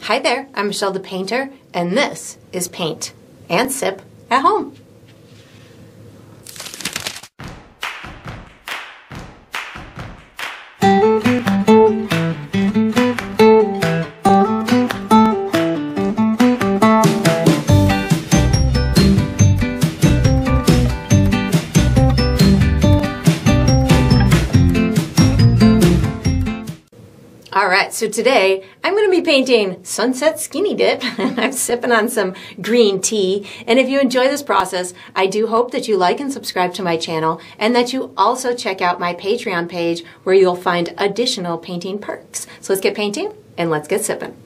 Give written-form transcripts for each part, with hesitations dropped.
Hi there, I'm Michelle the Painter, and this is Paint and Sip at Home. Alright, so today I'm going to be painting Sunset Skinny Dip, and I'm sipping on some green tea. And if you enjoy this process, I do hope that you like and subscribe to my channel, and that you also check out my Patreon page where you'll find additional painting perks. So let's get painting and let's get sipping.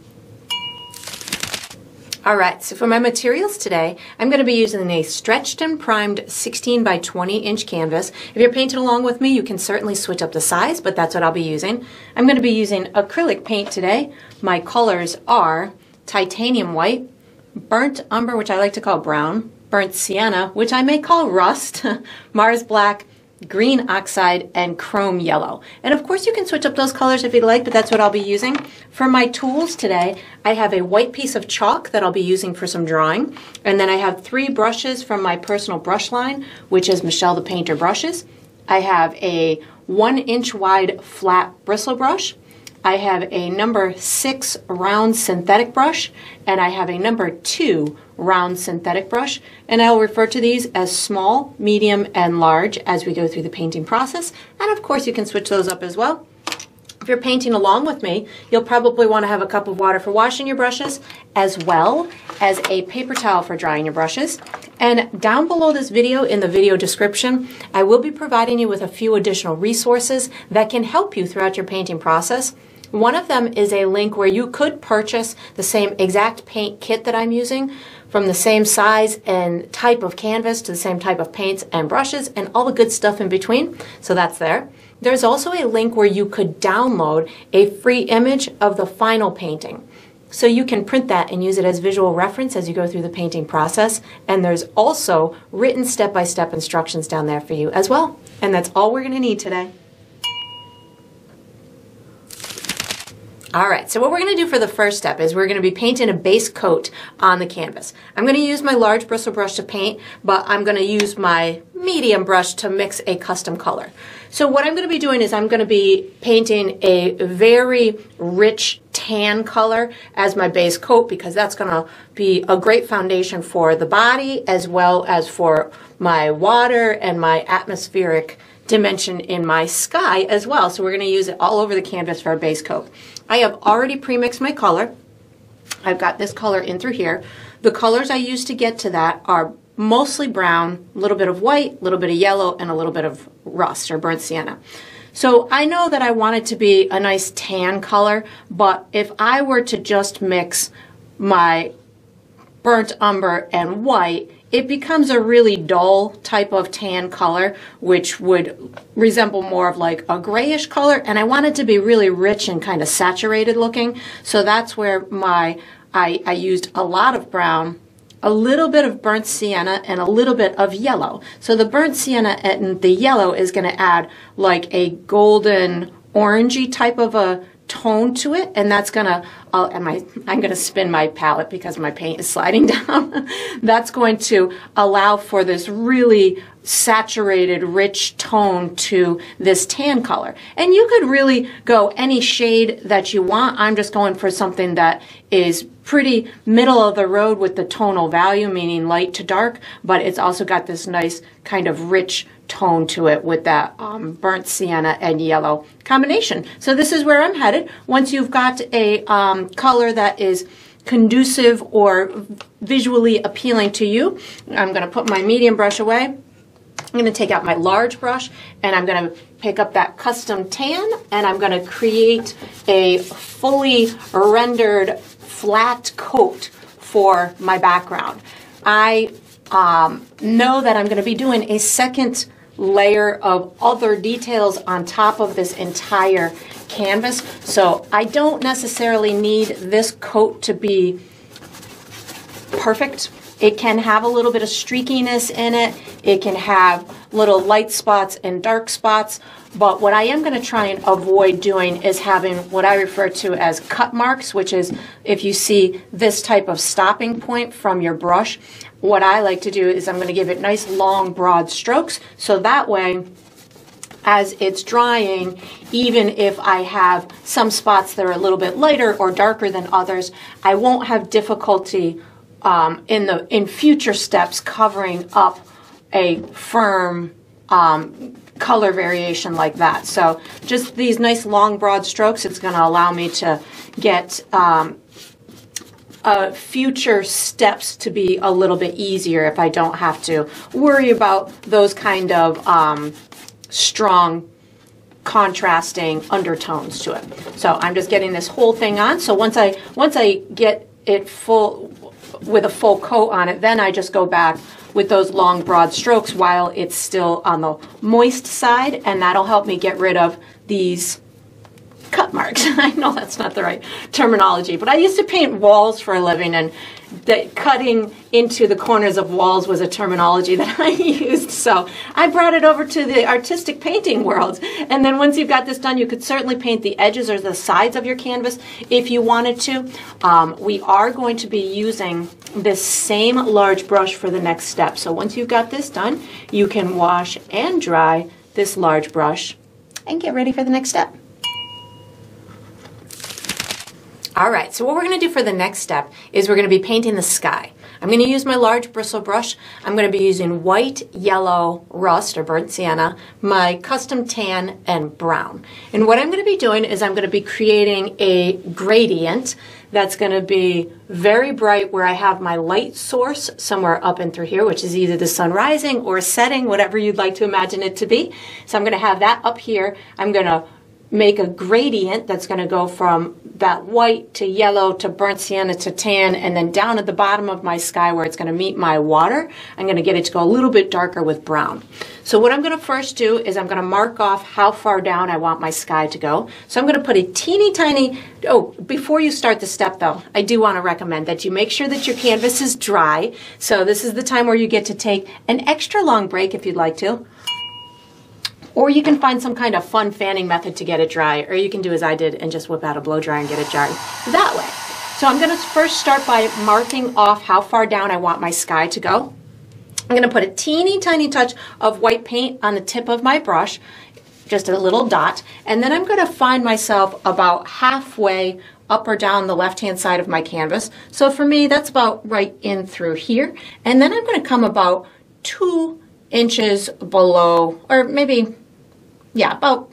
Alright, so for my materials today, I'm going to be using a stretched and primed 16 by 20 inch canvas. If you're painting along with me, you can certainly switch up the size, but that's what I'll be using. I'm going to be using acrylic paint today. My colors are titanium white, burnt umber, which I like to call brown, burnt sienna, which I may call rust, Mars black, green oxide, and chrome yellow. And of course you can switch up those colors if you'd like, but that's what I'll be using. For my tools today, I have a white piece of chalk that I'll be using for some drawing. And then I have 3 brushes from my personal brush line, which is Michelle the Painter brushes. I have a 1 inch wide flat bristle brush. I have a number 6 round synthetic brush, and I have a number 2 round synthetic brush, and I'll refer to these as small, medium, and large as we go through the painting process. And of course you can switch those up as well. If you're painting along with me, you'll probably want to have a cup of water for washing your brushes, as well as a paper towel for drying your brushes. And down below this video, in the video description, I will be providing you with a few additional resources that can help you throughout your painting process. One of them is a link where you could purchase the same exact paint kit that I'm using, from the same size and type of canvas to the same type of paints and brushes and all the good stuff in between. So that's there. There's also a link where you could download a free image of the final painting. So you can print that and use it as visual reference as you go through the painting process. And there's also written step-by-step instructions down there for you as well. And that's all we're going to need today. Alright, so what we're going to do for the first step is we're going to be painting a base coat on the canvas. I'm going to use my large bristle brush to paint, but I'm going to use my medium brush to mix a custom color. So what I'm going to be doing is I'm going to be painting a very rich tan color as my base coat, because that's going to be a great foundation for the body as well as for my water and my atmospheric dimension in my sky as well. So we're going to use it all over the canvas for our base coat. I have already pre-mixed my color. I've got this color in through here. The colors I use to get to that are mostly brown, a little bit of white, a little bit of yellow, and a little bit of rust or burnt sienna. So I know that I want it to be a nice tan color, but if I were to just mix my burnt umber and white, it becomes a really dull type of tan color, which would resemble more of like a grayish color, and I want it to be really rich and kind of saturated looking. So that's where I used a lot of brown, a little bit of burnt sienna, and a little bit of yellow. So the burnt sienna and the yellow is going to add like a golden orangey type of a tone to it, and that's gonna I'm gonna spin my palette because my paint is sliding down. That's going to allow for this really saturated, rich tone to this tan color. And you could really go any shade that you want. I'm just going for something that is pretty middle of the road with the tonal value, meaning light to dark, but it's also got this nice kind of rich tone to it with that burnt sienna and yellow combination. So this is where I'm headed. Once you've got a color that is conducive or visually appealing to you, I'm going to put my medium brush away. I'm going to take out my large brush, and I'm going to pick up that custom tan, and I'm going to create a fully rendered flat coat for my background. I know that I'm going to be doing a second layer of other details on top of this entire canvas, so I don't necessarily need this coat to be perfect. It can have a little bit of streakiness in it. It can have little light spots and dark spots. But what I am going to try and avoid doing is having what I refer to as cut marks, which is if you see this type of stopping point from your brush, what I like to do is I'm going to give it nice long broad strokes, so that way as it's drying, even if I have some spots that are a little bit lighter or darker than others, I won't have difficulty in future steps covering up a firm color variation like that. So just these nice long broad strokes, it's going to allow me to get future steps to be a little bit easier if I don't have to worry about those kind of strong contrasting undertones to it. So I'm just getting this whole thing on. So once I get it full with a full coat on it, then I just go back with those long broad strokes while it's still on the moist side, and that'll help me get rid of these cut marks. I know that's not the right terminology, but I used to paint walls for a living, and that cutting into the corners of walls was a terminology that I used. So I brought it over to the artistic painting world. And then once you've got this done, you could certainly paint the edges or the sides of your canvas if you wanted to. We are going to be using this same large brush for the next step. So once you've got this done, you can wash and dry this large brush and get ready for the next step. All right, so what we're going to do for the next step is we're going to be painting the sky. I'm going to use my large bristle brush. I'm going to be using white, yellow, rust, or burnt sienna, my custom tan, and brown. And what I'm going to be doing is I'm going to be creating a gradient that's going to be very bright where I have my light source somewhere up and through here, which is either the sun rising or setting, whatever you'd like to imagine it to be. So I'm going to have that up here. I'm going to make a gradient that's going to go from that white to yellow to burnt sienna to tan, and then down at the bottom of my sky where it's going to meet my water, I'm going to get it to go a little bit darker with brown. So what I'm going to first do is I'm going to mark off how far down I want my sky to go. So I'm going to put a teeny tiny, before you start the step though, I do want to recommend that you make sure that your canvas is dry. So this is the time where you get to take an extra long break if you'd like to. Or you can find some kind of fun fanning method to get it dry, or you can do as I did and just whip out a blow dryer and get it dry that way. So I'm going to first start by marking off how far down I want my sky to go. I'm going to put a teeny tiny touch of white paint on the tip of my brush, just a little dot, and then I'm going to find myself about halfway up or down the left-hand side of my canvas. So for me, that's about right in through here. And then I'm going to come about 2 inches below, or maybe, yeah, about,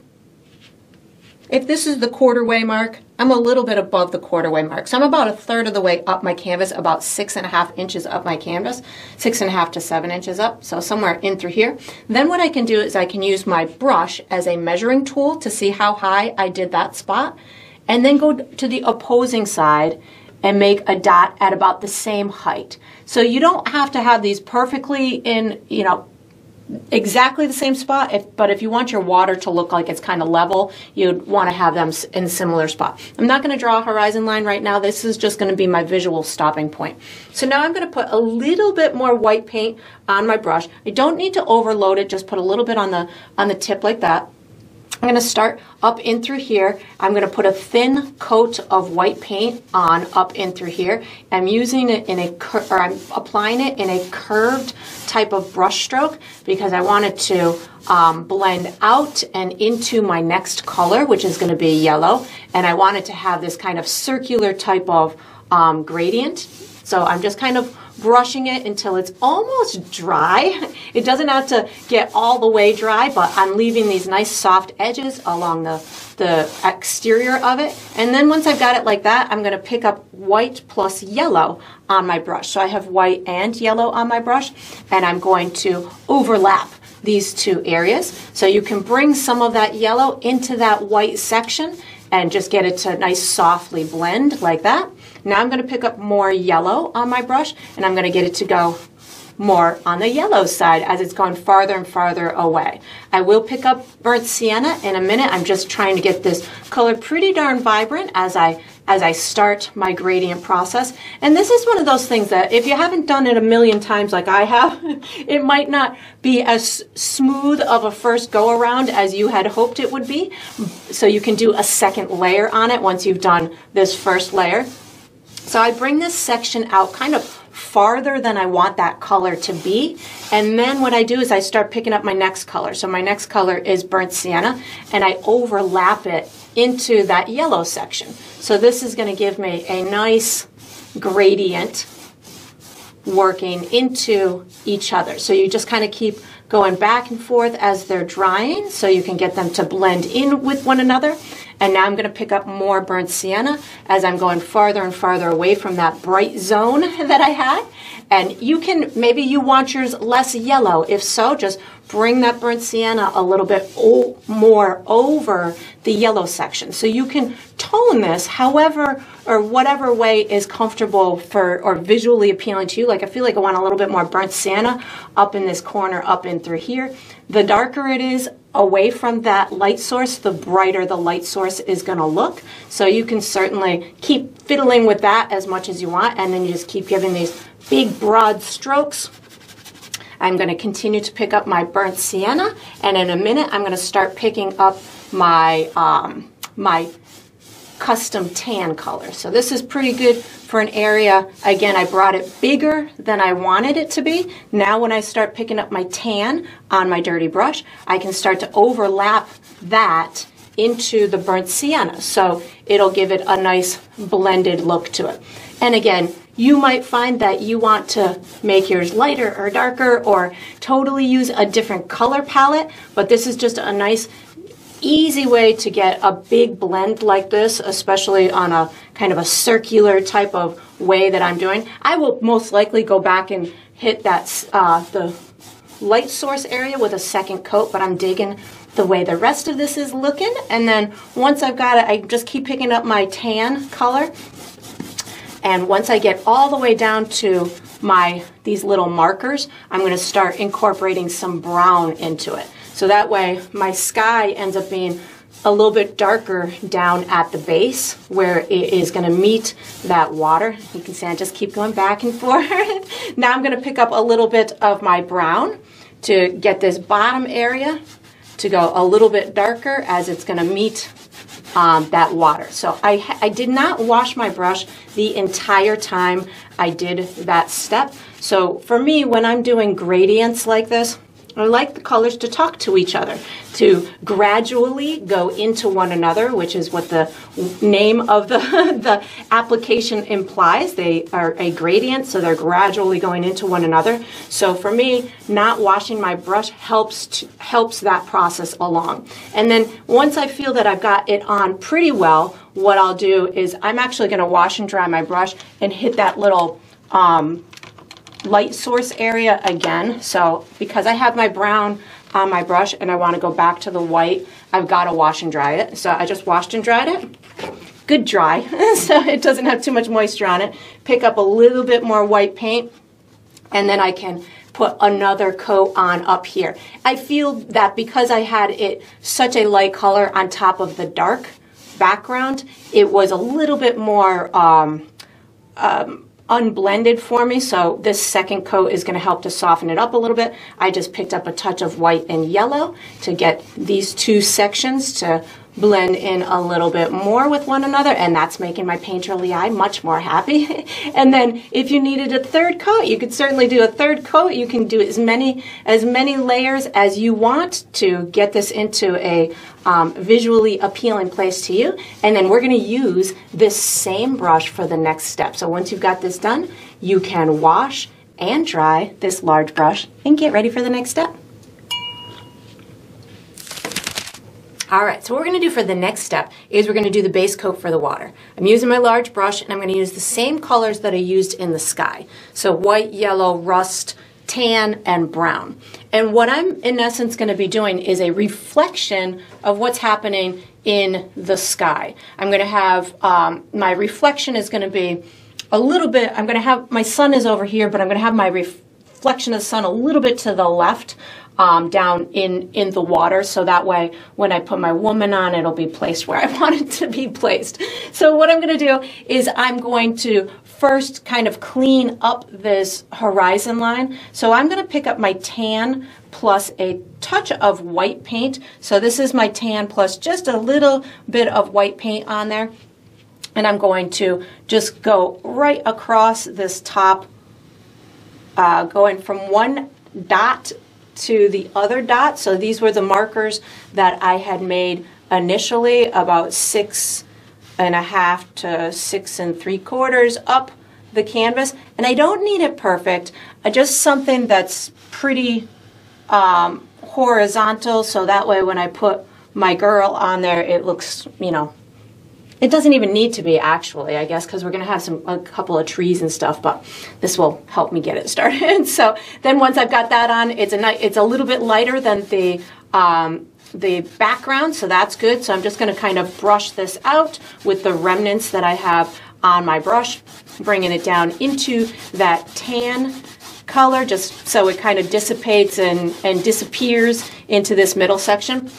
if this is the quarter-way mark, I'm a little bit above the quarter-way mark. So I'm about 1/3 of the way up my canvas, about 6.5 inches up my canvas, 6.5 to 7 inches up, so somewhere in through here. Then what I can do is I can use my brush as a measuring tool to see how high I did that spot, and then go to the opposing side and make a dot at about the same height. So you don't have to have these perfectly in, exactly the same spot, but if you want your water to look like it's kind of level, you'd want to have them in a similar spot. I'm not going to draw a horizon line right now. This is just going to be my visual stopping point. So now I'm going to put a little bit more white paint on my brush. I don't need to overload it, just put a little bit on the tip like that. I'm going to start up in through here. I'm going to put a thin coat of white paint on up in through here. I'm using it in I'm applying it in a curved type of brush stroke because I want it to blend out and into my next color, which is going to be yellow. And I want it to have this kind of circular type of gradient. So I'm just kind of brushing it until it's almost dry. It doesn't have to get all the way dry, but I'm leaving these nice soft edges along the exterior of it. And then once I've got it like that, I'm going to pick up white plus yellow on my brush. So I have white and yellow on my brush, and I'm going to overlap these 2 areas. So you can bring some of that yellow into that white section and just get it to nice softly blend like that. Now I'm going to pick up more yellow on my brush, and I'm going to get it to go more on the yellow side as it's going farther and farther away. I will pick up burnt sienna in a minute. I'm just trying to get this color pretty darn vibrant as I as I start my gradient process. And this is one of those things that if you haven't done it a million times like I have, it might not be as smooth of a first go around as you had hoped it would be. So you can do a second layer on it once you've done this first layer. So I bring this section out kind of farther than I want that color to be. And then what I do is I start picking up my next color. So my next color is burnt sienna, and I overlap it into that yellow section. So this is going to give me a nice gradient working into each other. So you just kind of keep going back and forth as they're drying so you can get them to blend in with one another. And now I'm going to pick up more burnt sienna as I'm going farther and farther away from that bright zone that I had. And you can, maybe you want yours less yellow. If so, just bring that burnt sienna a little bit more over the yellow section. So you can tone this however or whatever way is comfortable for or visually appealing to you. Like I feel like I want a little bit more burnt sienna up in this corner, up in through here. The darker it is away from that light source, the brighter the light source is going to look. So you can certainly keep fiddling with that as much as you want, and then you just keep giving these big broad strokes. I'm going to continue to pick up my burnt sienna, and in a minute I'm going to start picking up my my custom tan color. So this is pretty good for an area. Again, I brought it bigger than I wanted it to be. Now when I start picking up my tan on my dirty brush, I can start to overlap that into the burnt sienna. So it'll give it a nice blended look to it. And again, you might find that you want to make yours lighter or darker or totally use a different color palette, but this is just a nice easy way to get a big blend like this, especially on a kind of a circular type of way that I'm doing. I will most likely go back and hit that the light source area with a second coat, but I'm digging the way the rest of this is looking. And then once I've got it, I just keep picking up my tan color. And once I get all the way down to these little markers, I'm going to start incorporating some brown into it. So that way my sky ends up being a little bit darker down at the base where it is going to meet that water. You can see I just keep going back and forth. Now I'm going to pick up a little bit of my brown to get this bottom area to go a little bit darker as it's going to meet that water. So I did not wash my brush the entire time I did that step. So for me, when I'm doing gradients like this, I like the colors to talk to each other, to gradually go into one another, which is what the name of the application implies. They are a gradient, so they're gradually going into one another. So for me, not washing my brush helps that process along. And then once I feel that I've got it on pretty well, what I'll do is I'm actually going to wash and dry my brush and hit that little light source area again. So because I have my brown on my brush and I want to go back to the white, I've got to wash and dry it. So I just washed and dried it. Good dry, so it doesn't have too much moisture on it. Pick up a little bit more white paint, and then I can put another coat on up here. I feel that because I had it such a light color on top of the dark background, it was a little bit more unblended for me, so this second coat is going to help to soften it up a little bit. I just picked up a touch of white and yellow to get these two sections to blend in a little bit more with one another, and that's making my painterly eye much more happy. And then if you needed a third coat, you could certainly do a third coat. You can do as many layers as you want to get this into a visually appealing place to you. And then we're going to use this same brush for the next step. So once you've got this done, you can wash and dry this large brush and get ready for the next step. All right, so what we're going to do for the next step is we're going to do the base coat for the water. I'm using my large brush, and I'm going to use the same colors that I used in the sky. So white, yellow, rust, tan, and brown. And what I'm in essence going to be doing is a reflection of what's happening in the sky. I'm going to have, my reflection is going to be a little bit, I'm going to have, my sun is over here, but I'm going to have my reflection of the sun a little bit to the left down in the water, so that way when I put my woman on, it'll be placed where I want it to be placed. So what I'm going to do is I'm going to first kind of clean up this horizon line. So I'm going to pick up my tan plus a touch of white paint. So this is my tan plus just a little bit of white paint on there. And I'm going to just go right across this top, going from one dot to the other dot. So these were the markers that I had made initially, about 6.5 to 6 3/4 up the canvas. And I don't need it perfect, just something that's pretty horizontal, so that way when I put my girl on there, it looks, you know, it doesn't even need to be actually, I guess, because we're going to have a couple of trees and stuff, but this will help me get it started. So then once I've got that on, it's a little bit lighter than the background, so that's good. So I'm just going to kind of brush this out with the remnants that I have on my brush, bringing it down into that tan color, just so it kind of dissipates and disappears into this middle section.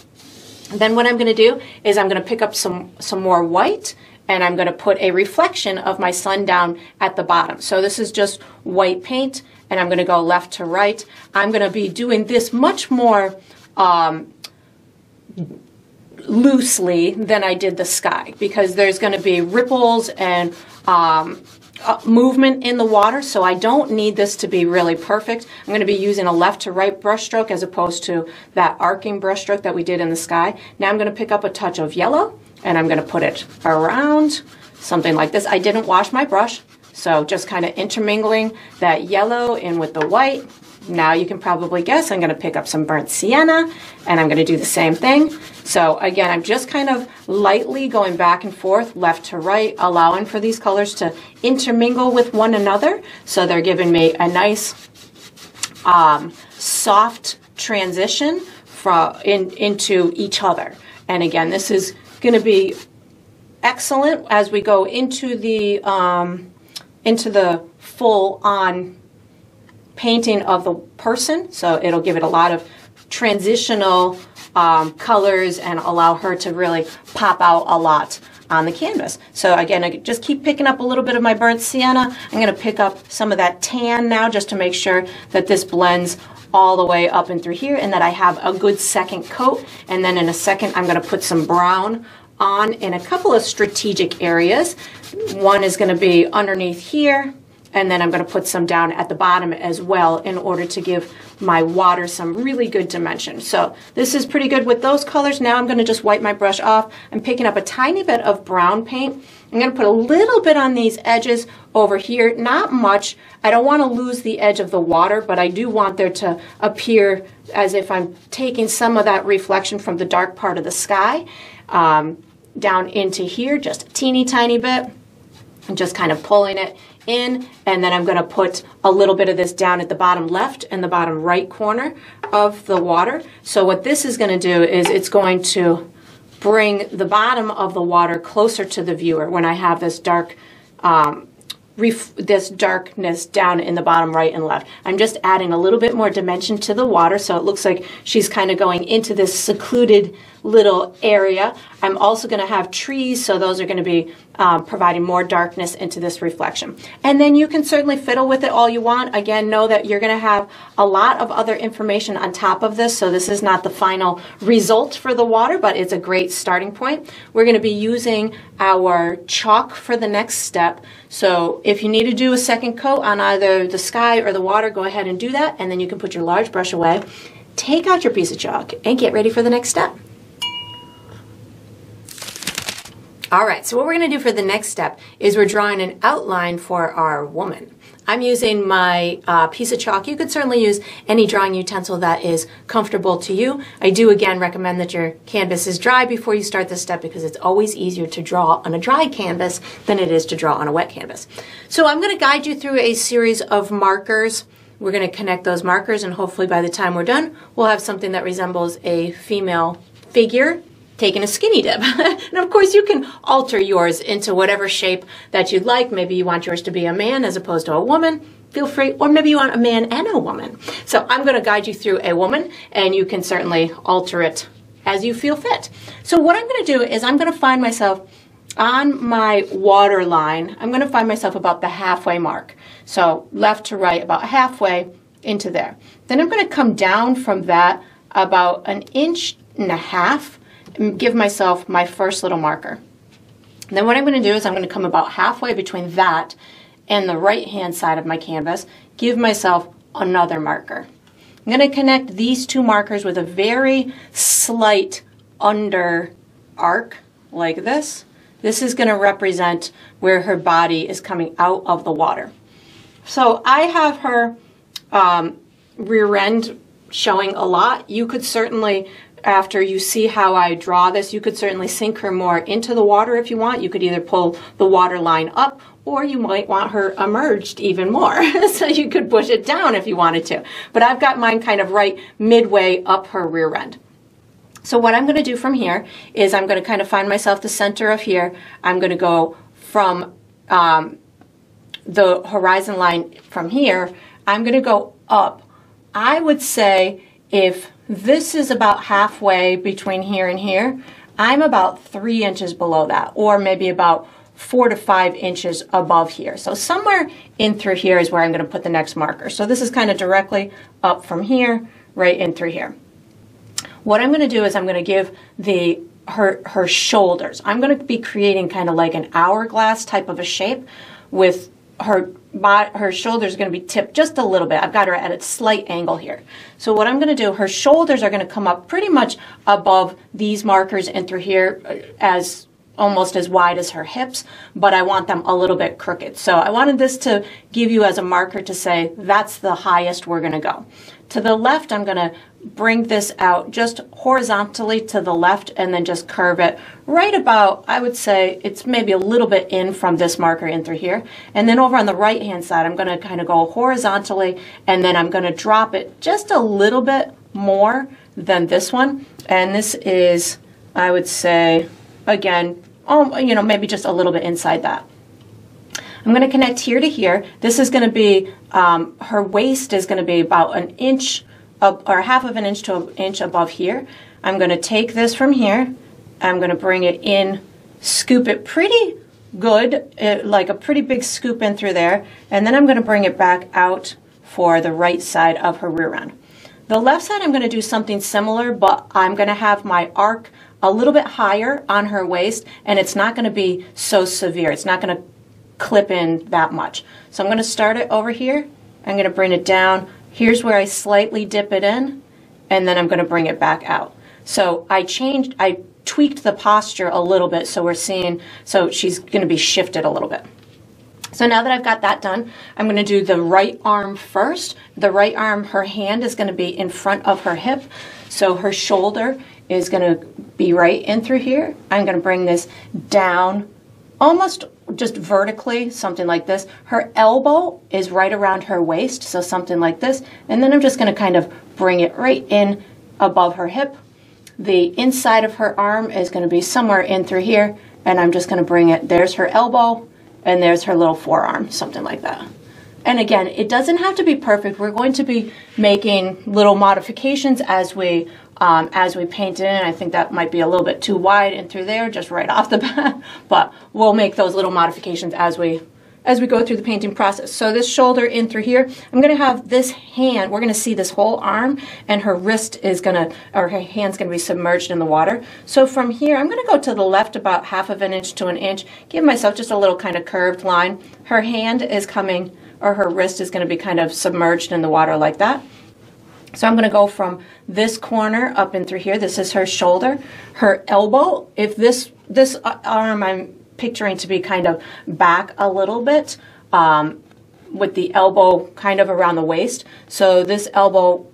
Then what I'm going to do is I'm going to pick up some more white, and I'm going to put a reflection of my sun down at the bottom. So this is just white paint, and I'm going to go left to right. I'm going to be doing this much more loosely than I did the sky, because there's going to be ripples and movement in the water, so I don't need this to be really perfect. I'm going to be using a left to right brush stroke as opposed to that arcing brush stroke that we did in the sky. Now I'm going to pick up a touch of yellow, and I'm going to put it around, something like this. I didn't wash my brush, so just kind of intermingling that yellow in with the white. Now you can probably guess I'm going to pick up some burnt sienna, and I'm going to do the same thing. So again, I'm just kind of lightly going back and forth, left to right, allowing for these colors to intermingle with one another. So they're giving me a nice soft transition into each other. And again, this is going to be excellent as we go into the full-on painting of the person. So it'll give it a lot of transitional colors and allow her to really pop out a lot on the canvas. So again, I just keep picking up a little bit of my burnt sienna. I'm going to pick up some of that tan now, just to make sure that this blends all the way up and through here, and that I have a good second coat. And then in a second, I'm going to put some brown on in a couple of strategic areas. One is going to be underneath here, and then I'm going to put some down at the bottom as well in order to give my water some really good dimension. So this is pretty good with those colors. Now I'm going to just wipe my brush off. I'm picking up a tiny bit of brown paint. I'm going to put a little bit on these edges over here, not much. I don't want to lose the edge of the water, but I do want there to appear as if I'm taking some of that reflection from the dark part of the sky down into here, just a teeny tiny bit, and just kind of pulling it in. And then I'm going to put a little bit of this down at the bottom left and the bottom right corner of the water. So what this is going to do is it's going to bring the bottom of the water closer to the viewer when I have this dark this darkness down in the bottom right and left. I'm just adding a little bit more dimension to the water, so it looks like she's kind of going into this secluded little area. I'm also going to have trees, so those are going to be providing more darkness into this reflection. And then you can certainly fiddle with it all you want. Again, know that you're going to have a lot of other information on top of this, so this is not the final result for the water, but it's a great starting point. We're going to be using our chalk for the next step. So if you need to do a second coat on either the sky or the water, go ahead and do that, and then you can put your large brush away, take out your piece of chalk, and get ready for the next step. All right, so what we're going to do for the next step is we're drawing an outline for our woman. I'm using my piece of chalk. You could certainly use any drawing utensil that is comfortable to you. I do again recommend that your canvas is dry before you start this step, because it's always easier to draw on a dry canvas than it is to draw on a wet canvas. So I'm going to guide you through a series of markers. We're going to connect those markers, and hopefully by the time we're done, we'll have something that resembles a female figure taking a skinny dip. And of course you can alter yours into whatever shape that you'd like. Maybe you want yours to be a man as opposed to a woman. Feel free, or maybe you want a man and a woman. So I'm going to guide you through a woman, and you can certainly alter it as you feel fit. So what I'm going to do is I'm going to find myself on my water line. I'm going to find myself about the halfway mark. So left to right, about halfway into there. Then I'm going to come down from that about 1.5 inches and give myself my first little marker. And then what I'm going to do is I'm going to come about halfway between that and the right hand side of my canvas, give myself another marker. I'm going to connect these two markers with a very slight under arc like this. This is going to represent where her body is coming out of the water. So I have her rear end showing a lot. You could certainly, after you see how I draw this, you could certainly sink her more into the water if you want. You could either pull the water line up, or you might want her emerged even more. So you could push it down if you wanted to. But I've got mine kind of right midway up her rear end. So what I'm going to do from here is I'm going to kind of find myself the center of here. I'm going to go from the horizon line from here. I'm going to go up. I would say if this is about halfway between here and here, I'm about 3 inches below that, or maybe about 4 to 5 inches above here. So somewhere in through here is where I'm going to put the next marker. So this is kind of directly up from here, right in through here. What I'm going to do is I'm going to give her shoulders. I'm going to be creating kind of like an hourglass type of a shape with her shoulders are going to be tipped just a little bit. I've got her at a slight angle here. So what I'm going to do, her shoulders are going to come up pretty much above these markers and through here as almost as wide as her hips, but I want them a little bit crooked. So I wanted this to give you as a marker to say that's the highest we're going to go. To the left, I'm going to bring this out just horizontally to the left and then just curve it right about, I would say it's maybe a little bit in from this marker in through here. And then over on the right hand side, I'm going to kind of go horizontally and then I'm going to drop it just a little bit more than this one. And this is, I would say, again, maybe just a little bit inside that. I'm going to connect here to here. This is going to be, her waist is going to be about 1 inch or 1/2 inch to 1 inch above here. I'm going to take this from here. I'm going to bring it in, scoop it pretty good, like a pretty big scoop in through there. And then I'm going to bring it back out for the right side of her rear end. The left side, I'm going to do something similar, but I'm going to have my arc a little bit higher on her waist, and it's not going to be so severe. It's not going to clip in that much. So I'm going to start it over here. I'm going to bring it down. Here's where I slightly dip it in, and then I'm going to bring it back out. So I tweaked the posture a little bit so we're seeing, so she's going to be shifted a little bit. So now that I've got that done, I'm going to do the right arm first. The right arm, her hand is going to be in front of her hip. So her shoulder is going to be right in through here. I'm going to bring this down almost just vertically, something like this. Her elbow is right around her waist, so something like this. And then I'm just going to kind of bring it right in above her hip. The inside of her arm is going to be somewhere in through here, and I'm just going to bring it, there's her elbow, and there's her little forearm, something like that. And again, it doesn't have to be perfect. We're going to be making little modifications as we paint it in. I think that might be a little bit too wide in through there, just right off the bat. But we'll make those little modifications as we go through the painting process. So this shoulder in through here, I'm going to have this hand, we're going to see this whole arm, and her wrist is going to, or her hand's going to be submerged in the water. So from here, I'm going to go to the left about 1/2 inch to 1 inch, give myself just a little kind of curved line. Her hand is coming, or her wrist is going to be kind of submerged in the water like that. So I'm going to go from this corner up in through here. This is her shoulder. Her elbow, if this arm I'm picturing to be kind of back a little bit with the elbow kind of around the waist. So this elbow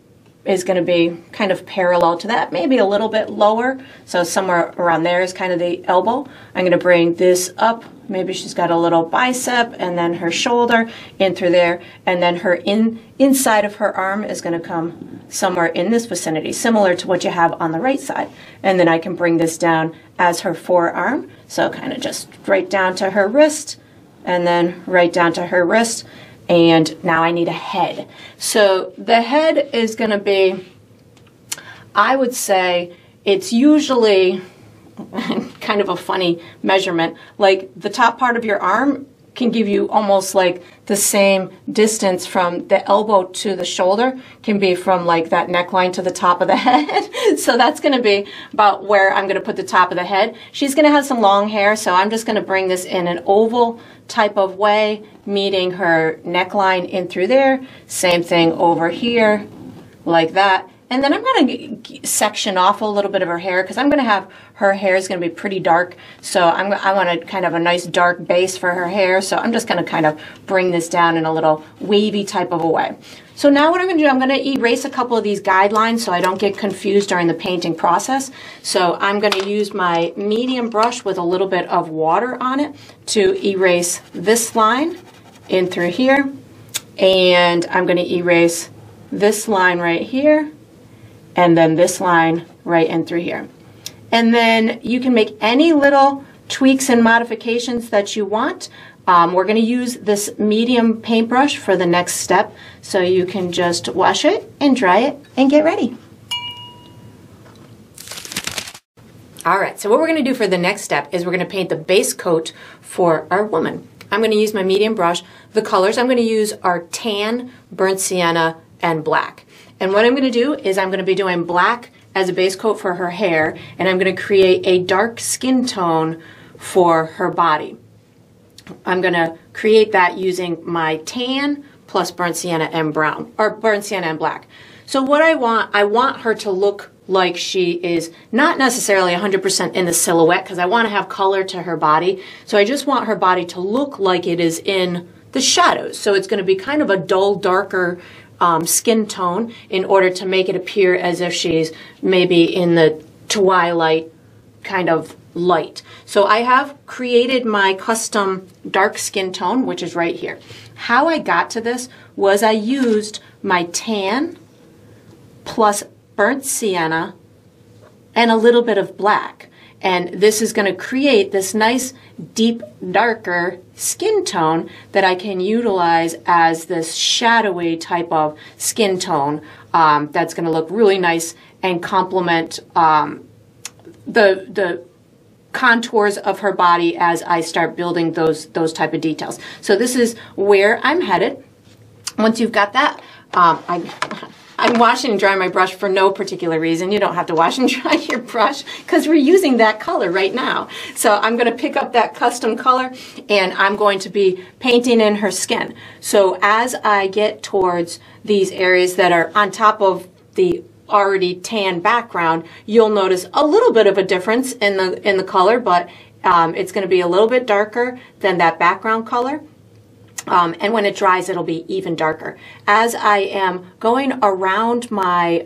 is going to be kind of parallel to that, maybe a little bit lower. So somewhere around there is kind of the elbow. I'm going to bring this up. Maybe she's got a little bicep and then her shoulder in through there. And then her inside of her arm is going to come somewhere in this vicinity, similar to what you have on the right side. And then I can bring this down as her forearm. So kind of just right down to her wrist and then right down to her wrist. And now I need a head. So the head is going to be, I would say, it's usually kind of a funny measurement. Like the top part of your arm can give you almost like the same distance from the elbow to the shoulder, can be from like that neckline to the top of the head. So that's going to be about where I'm going to put the top of the head. She's going to have some long hair, so I'm just going to bring this in an oval type of way, meeting her neckline in through there. Same thing over here, like that. And then I'm going to section off a little bit of her hair because I'm going to have her hair is going to be pretty dark. So I want a kind of a nice dark base for her hair. So I'm just going to kind of bring this down in a little wavy type of a way. So now what I'm going to do, I'm going to erase a couple of these guidelines so I don't get confused during the painting process. So I'm going to use my medium brush with a little bit of water on it to erase this line in through here. And I'm going to erase this line right here. And then this line right in through here. And then you can make any little tweaks and modifications that you want. We're going to use this medium paintbrush for the next step. So you can just wash it and dry it and get ready. All right, so what we're going to do for the next step is we're going to paint the base coat for our woman. I'm going to use my medium brush. The colors I'm going to use are tan, burnt sienna, and black. And what I'm going to do is I'm going to be doing black as a base coat for her hair, and I'm going to create a dark skin tone for her body. I'm going to create that using my tan plus burnt sienna and brown, or burnt sienna and black. So what I want her to look like she is not necessarily 100% in the silhouette because I want to have color to her body. So I just want her body to look like it is in the shadows. So it's going to be kind of a dull, darker skin tone in order to make it appear as if she's maybe in the twilight kind of light. So I have created my custom dark skin tone, which is right here. How I got to this was I used my tan plus burnt sienna and a little bit of black. And this is going to create this nice, deep, darker skin tone that I can utilize as this shadowy type of skin tone that's going to look really nice and complement the contours of her body as I start building those type of details. So this is where I'm headed. Once you've got that, I'm washing and drying my brush for no particular reason. You don't have to wash and dry your brush because we're using that color right now. So I'm going to pick up that custom color and I'm going to be painting in her skin. So as I get towards these areas that are on top of the already tan background, you'll notice a little bit of a difference in the color, but it's going to be a little bit darker than that background color. And when it dries, it'll be even darker. As I am going around my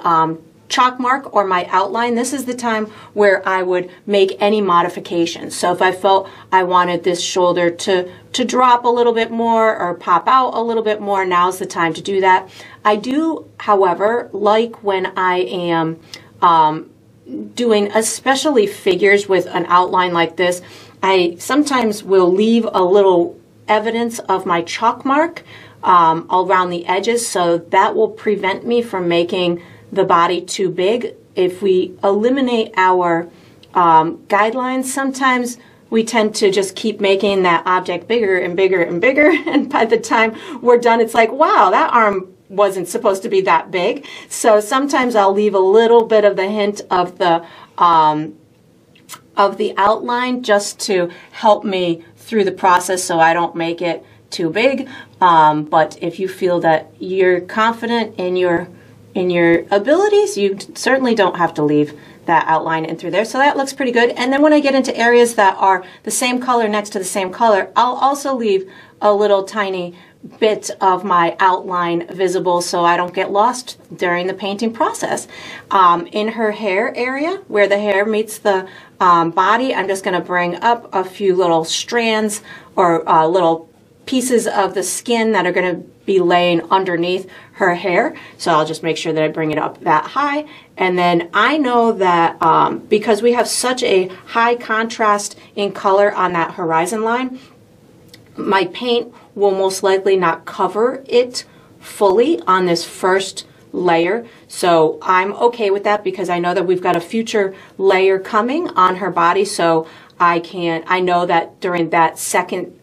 chalk mark or my outline, this is the time where I would make any modifications. So if I felt I wanted this shoulder to drop a little bit more or pop out a little bit more, now's the time to do that. I do, however, like when I am doing especially figures with an outline like this, I sometimes will leave a little evidence of my chalk mark around the edges, so that will prevent me from making the body too big. If we eliminate our guidelines, sometimes we tend to just keep making that object bigger and bigger and bigger, and by the time we're done, it's like, wow, that arm wasn't supposed to be that big. So sometimes I'll leave a little bit of the hint of the outline just to help me through the process so I don't make it too big. But if you feel that you're confident in your abilities, you certainly don't have to leave that outline in through there. So that looks pretty good. And then when I get into areas that are the same color next to the same color, I'll also leave a little tiny bit of my outline visible so I don't get lost during the painting process. In her hair area, where the hair meets the body, I'm just going to bring up a few little strands or little pieces of the skin that are going to be laying underneath her hair. So I'll just make sure that I bring it up that high. And then I know that because we have such a high contrast in color on that horizon line, my paint will most likely not cover it fully on this first layer. So I'm okay with that because I know that we've got a future layer coming on her body. So I know that during that second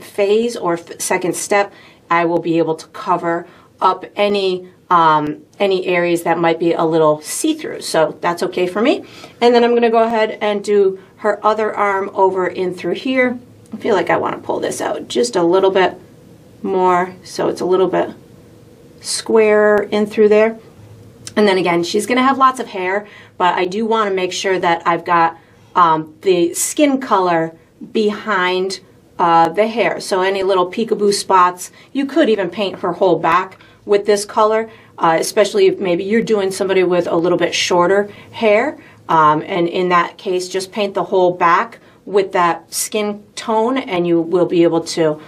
phase or second step, I will be able to cover up any areas that might be a little see-through. So that's okay for me. And then I'm going to go ahead and do her other arm over in through here. I feel like I want to pull this out just a little bit more so it's a little bit squarer in through there. And then again, she's going to have lots of hair, but I do want to make sure that I've got the skin color behind the hair. So any little peekaboo spots, you could even paint her whole back with this color, especially if maybe you're doing somebody with a little bit shorter hair. And in that case, just paint the whole back with that skin tone and you will be able to,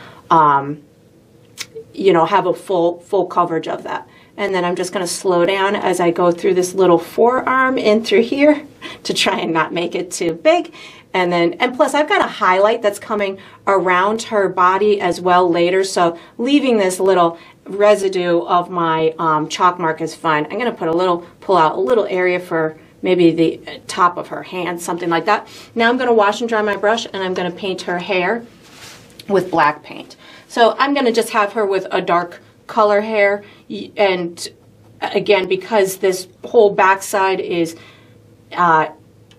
you know, have a full coverage of that. And then I'm just going to slow down as I go through this little forearm in through here to try and not make it too big. And plus I've got a highlight that's coming around her body as well later. So leaving this little residue of my chalk mark is fine. I'm going to pull out a little area for maybe the top of her hand, something like that. Now I'm going to wash and dry my brush and I'm going to paint her hair with black paint. So I'm going to just have her with a dark color hair, and again, because this whole backside is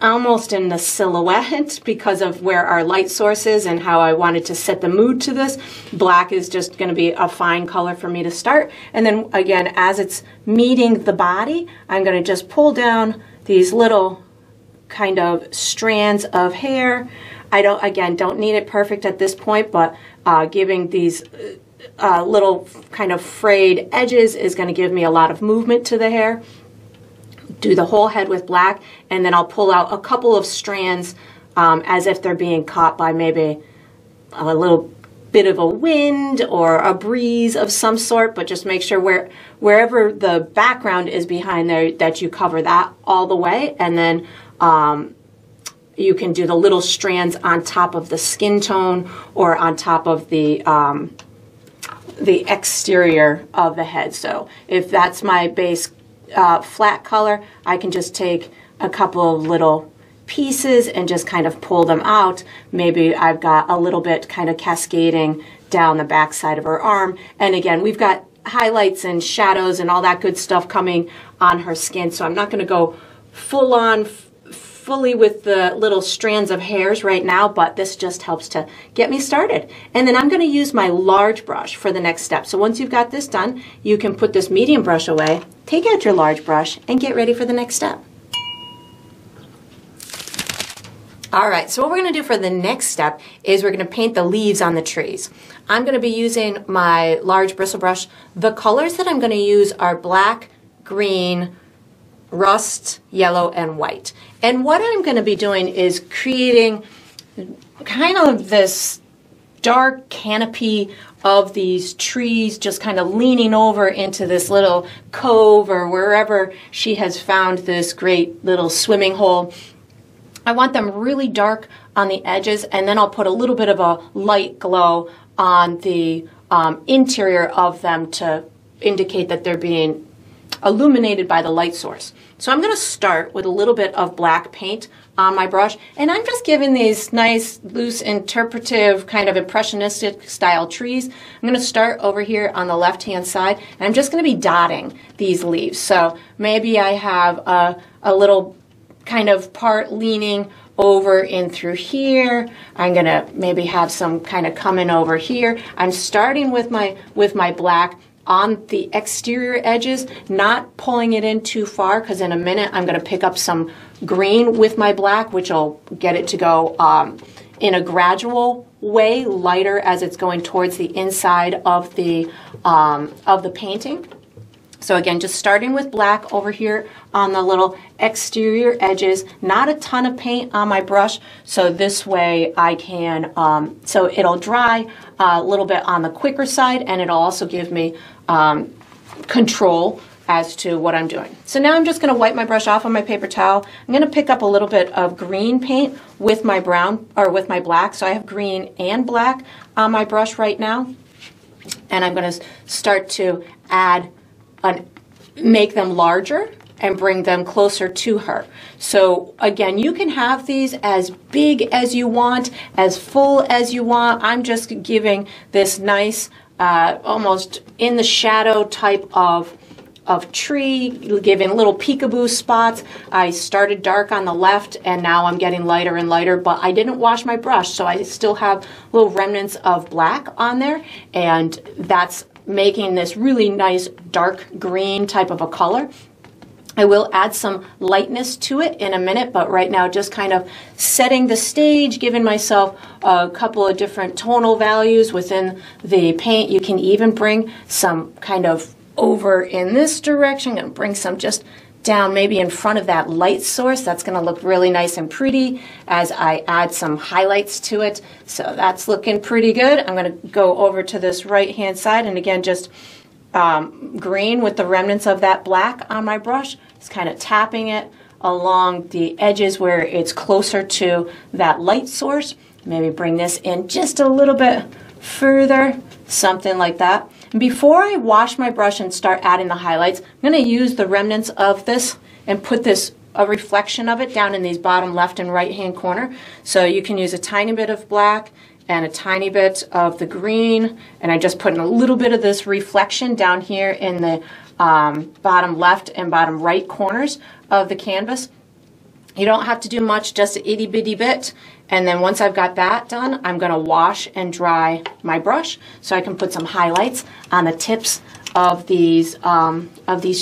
almost in the silhouette because of where our light source is and how I wanted to set the mood to this, black is just going to be a fine color for me to start. And then again, as it's meeting the body, I'm going to just pull down these little kind of strands of hair. I don't need it perfect at this point, but giving these little kind of frayed edges is going to give me a lot of movement to the hair. Do the whole head with black, and then I'll pull out a couple of strands as if they're being caught by maybe a little bit of a wind or a breeze of some sort, but just make sure wherever the background is behind there that you cover that all the way, and then you can do the little strands on top of the skin tone or on top of the exterior of the head. So if that's my base flat color, I can just take a couple of little pieces and just kind of pull them out. Maybe I've got a little bit kind of cascading down the back side of her arm. And again, we've got highlights and shadows and all that good stuff coming on her skin. So I'm not going to go full on fully with the little strands of hairs right now, but this just helps to get me started. And then I'm going to use my large brush for the next step. So once you've got this done, you can put this medium brush away, take out your large brush, and get ready for the next step. All right, so what we're going to do for the next step is we're going to paint the leaves on the trees. I'm going to be using my large bristle brush. The colors that I'm going to use are black, green, rust, yellow, and white. And what I'm going to be doing is creating kind of this dark canopy of these trees, just kind of leaning over into this little cove or wherever she has found this great little swimming hole. I want them really dark on the edges, and then I'll put a little bit of a light glow on the interior of them to indicate that they're being illuminated by the light source. So I'm going to start with a little bit of black paint on my brush, and I'm just giving these nice, loose, interpretive, kind of impressionistic style trees. I'm going to start over here on the left-hand side, and I'm just going to be dotting these leaves. So maybe I have a little kind of part leaning over in through here. I'm going to maybe have some kind of coming over here. I'm starting with my black on the exterior edges, not pulling it in too far, because in a minute I'm going to pick up some green with my black, which will get it to go in a gradual way lighter as it's going towards the inside of the painting. So again, just starting with black over here on the little exterior edges, not a ton of paint on my brush, so this way I can, so it'll dry a little bit on the quicker side, and it'll also give me control as to what I'm doing. So now I'm just going to wipe my brush off on my paper towel. I'm going to pick up a little bit of green paint with my brown, or with my black, so I have green and black on my brush right now, and I'm going to start to add make them larger and bring them closer to her. So again, you can have these as big as you want, as full as you want. I'm just giving this nice, almost in the shadow type of tree, giving little peekaboo spots. I started dark on the left and now I'm getting lighter and lighter, but I didn't wash my brush, so I still have little remnants of black on there, and that's making this really nice dark green type of a color. I will add some lightness to it in a minute, but right now just kind of setting the stage, giving myself a couple of different tonal values within the paint. You can even bring some kind of over in this direction. I'm going to bring some just down maybe in front of that light source. That's going to look really nice and pretty as I add some highlights to it. So that's looking pretty good. I'm going to go over to this right hand side, and again just green with the remnants of that black on my brush. Just kind of tapping it along the edges where it's closer to that light source. Maybe bring this in just a little bit further, something like that. And before I wash my brush and start adding the highlights, I'm going to use the remnants of this and put a reflection of it down in these bottom left and right hand corner. So you can use a tiny bit of black and a tiny bit of the green, and I just put in a little bit of this reflection down here in the bottom left and bottom right corners of the canvas. You don't have to do much, just an itty bitty bit. And then once I've got that done, I'm going to wash and dry my brush so I can put some highlights on the tips of these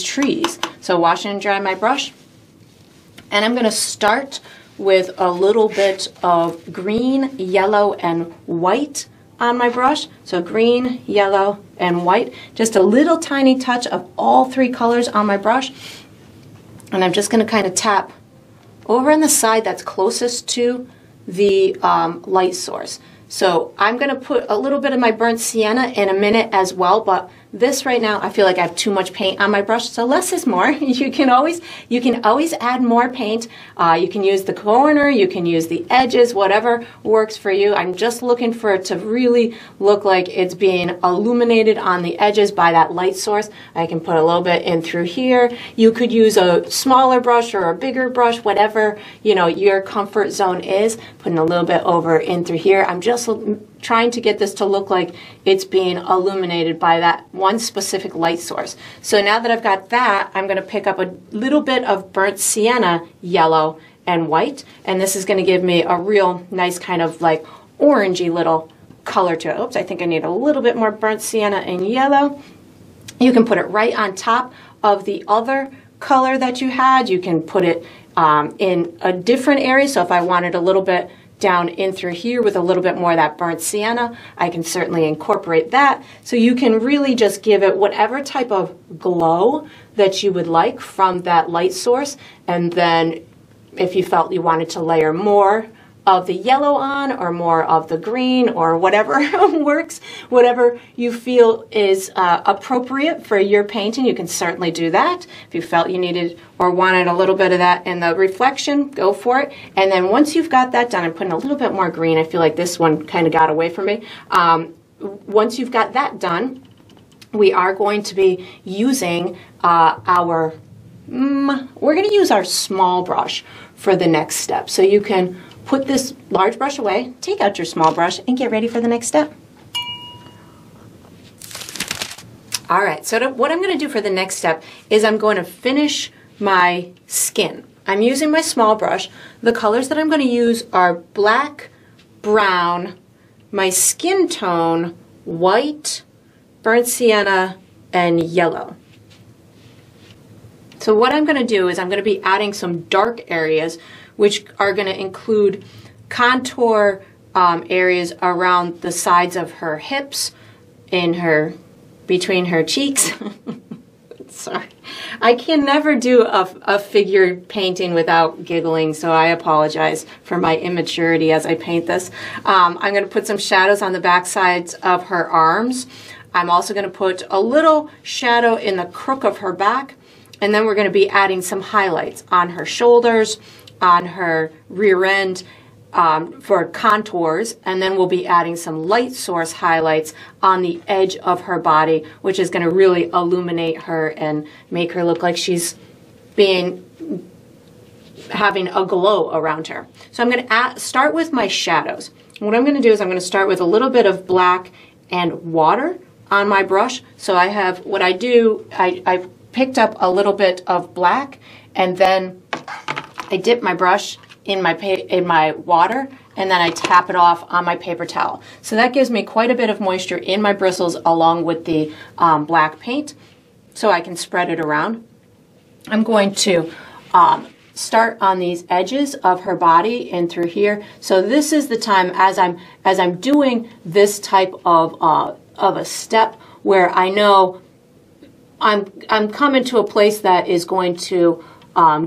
trees. So wash and dry my brush. And I'm going to start with a little bit of green, yellow, and white on my brush. So green, yellow, and white. Just a little tiny touch of all three colors on my brush. And I'm just going to kind of tap over on the side that's closest to the light source. So I'm going to put a little bit of my burnt sienna in a minute as well, but this right now I feel like I have too much paint on my brush, so less is more. You can always add more paint. You can use the corner, you can use the edges, whatever works for you. I'm just looking for it to really look like it's being illuminated on the edges by that light source. I can put a little bit in through here. You could use a smaller brush or a bigger brush, whatever your comfort zone is. Putting a little bit over in through here. I'm just trying to get this to look like it's being illuminated by that one specific light source. So now that I've got that, I'm going to pick up a little bit of burnt sienna yellow and white, and this is going to give me a real nice kind of like orangey little color to it. Oops, I think I need a little bit more burnt sienna and yellow. You can put it right on top of the other color that you had. You can put it in a different area, so if I wanted a little bit down in through here with a little bit more of that burnt sienna, I can certainly incorporate that. So you can really just give it whatever type of glow that you would like from that light source, and then if you felt you wanted to layer more of the yellow on or more of the green or whatever works, whatever you feel is appropriate for your painting, you can certainly do that. If you felt you needed or wanted a little bit of that in the reflection, go for it. And then once you've got that done, I'm putting a little bit more green. I feel like this one kind of got away from me. Once you've got that done, we are going to be using we're going to use our small brush for the next step. So you can put this large brush away, take out your small brush, and get ready for the next step. All right, so what I'm going to do for the next step is I'm going to finish my skin. I'm using my small brush. The colors that I'm going to use are black, brown, my skin tone, white, burnt sienna, and yellow. So what I'm going to do is I'm going to be adding some dark areas, which are going to include contour areas around the sides of her hips, between her cheeks. Sorry. I can never do a figure painting without giggling, so I apologize for my immaturity as I paint this. I'm going to put some shadows on the back sides of her arms. I'm also going to put a little shadow in the crook of her back, and then we're going to be adding some highlights on her shoulders, on her rear end, for contours, and then we'll be adding some light source highlights on the edge of her body, which is going to really illuminate her and make her look like she's having a glow around her. So I'm going to start with my shadows. What I'm going to do is I'm going to start with a little bit of black and water on my brush. So I have, what I do, I picked up a little bit of black, and then I dip my brush in my water, and then I tap it off on my paper towel. So that gives me quite a bit of moisture in my bristles along with the black paint, so I can spread it around. I'm going to start on these edges of her body and through here. So this is the time as I'm doing this type of a step where I know I'm coming to a place that is going to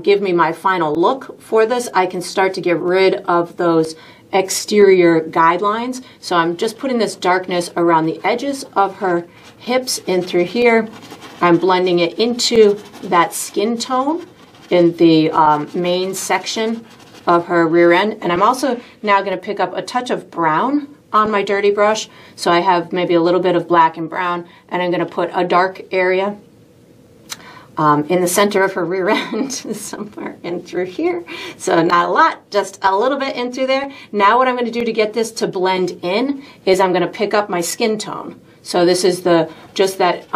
give me my final look for this. I can start to get rid of those exterior guidelines. So I'm just putting this darkness around the edges of her hips and through here. I'm blending it into that skin tone in the main section of her rear end. And I'm also now going to pick up a touch of brown on my dirty brush. So I have maybe a little bit of black and brown, and I'm going to put a dark area in the center of her rear end, somewhere in through here. So not a lot, just a little bit in through there. Now what I'm going to do to get this to blend in is I'm going to pick up my skin tone. So this is just that